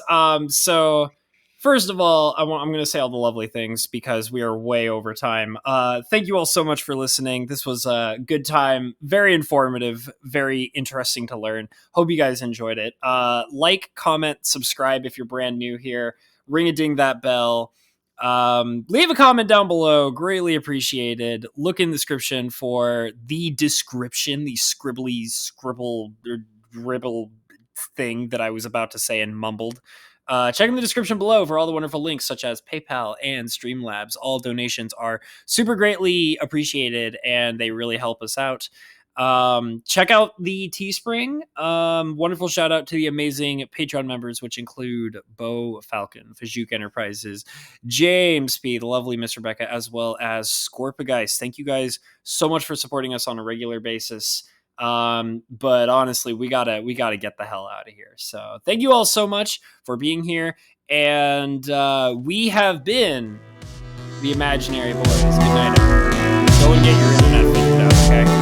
so first of all, I'm going to say all the lovely things because we are way over time. Thank you all so much for listening. This was a good time, very informative, very interesting to learn. Hope you guys enjoyed it. Like, comment, subscribe if you're brand new here. Ring-a-ding that bell. Leave a comment down below. Greatly appreciated. Look in the description for the scribble dribble thing that I was about to say and mumbled. Check in the description below for all the wonderful links such as PayPal and Streamlabs. All donations are super greatly appreciated and they really help us out. Check out the Teespring. Wonderful shout out to the amazing Patreon members, which include Bo Falcon, Fajuk Enterprises, James P, the lovely Miss Rebecca, as well as Scorpageist. Thank you guys so much for supporting us on a regular basis. But honestly, we gotta get the hell out of here. So thank you all so much for being here. And we have been the Imaginary Boys. Good night, everyone. Go and get your internet figured out, okay?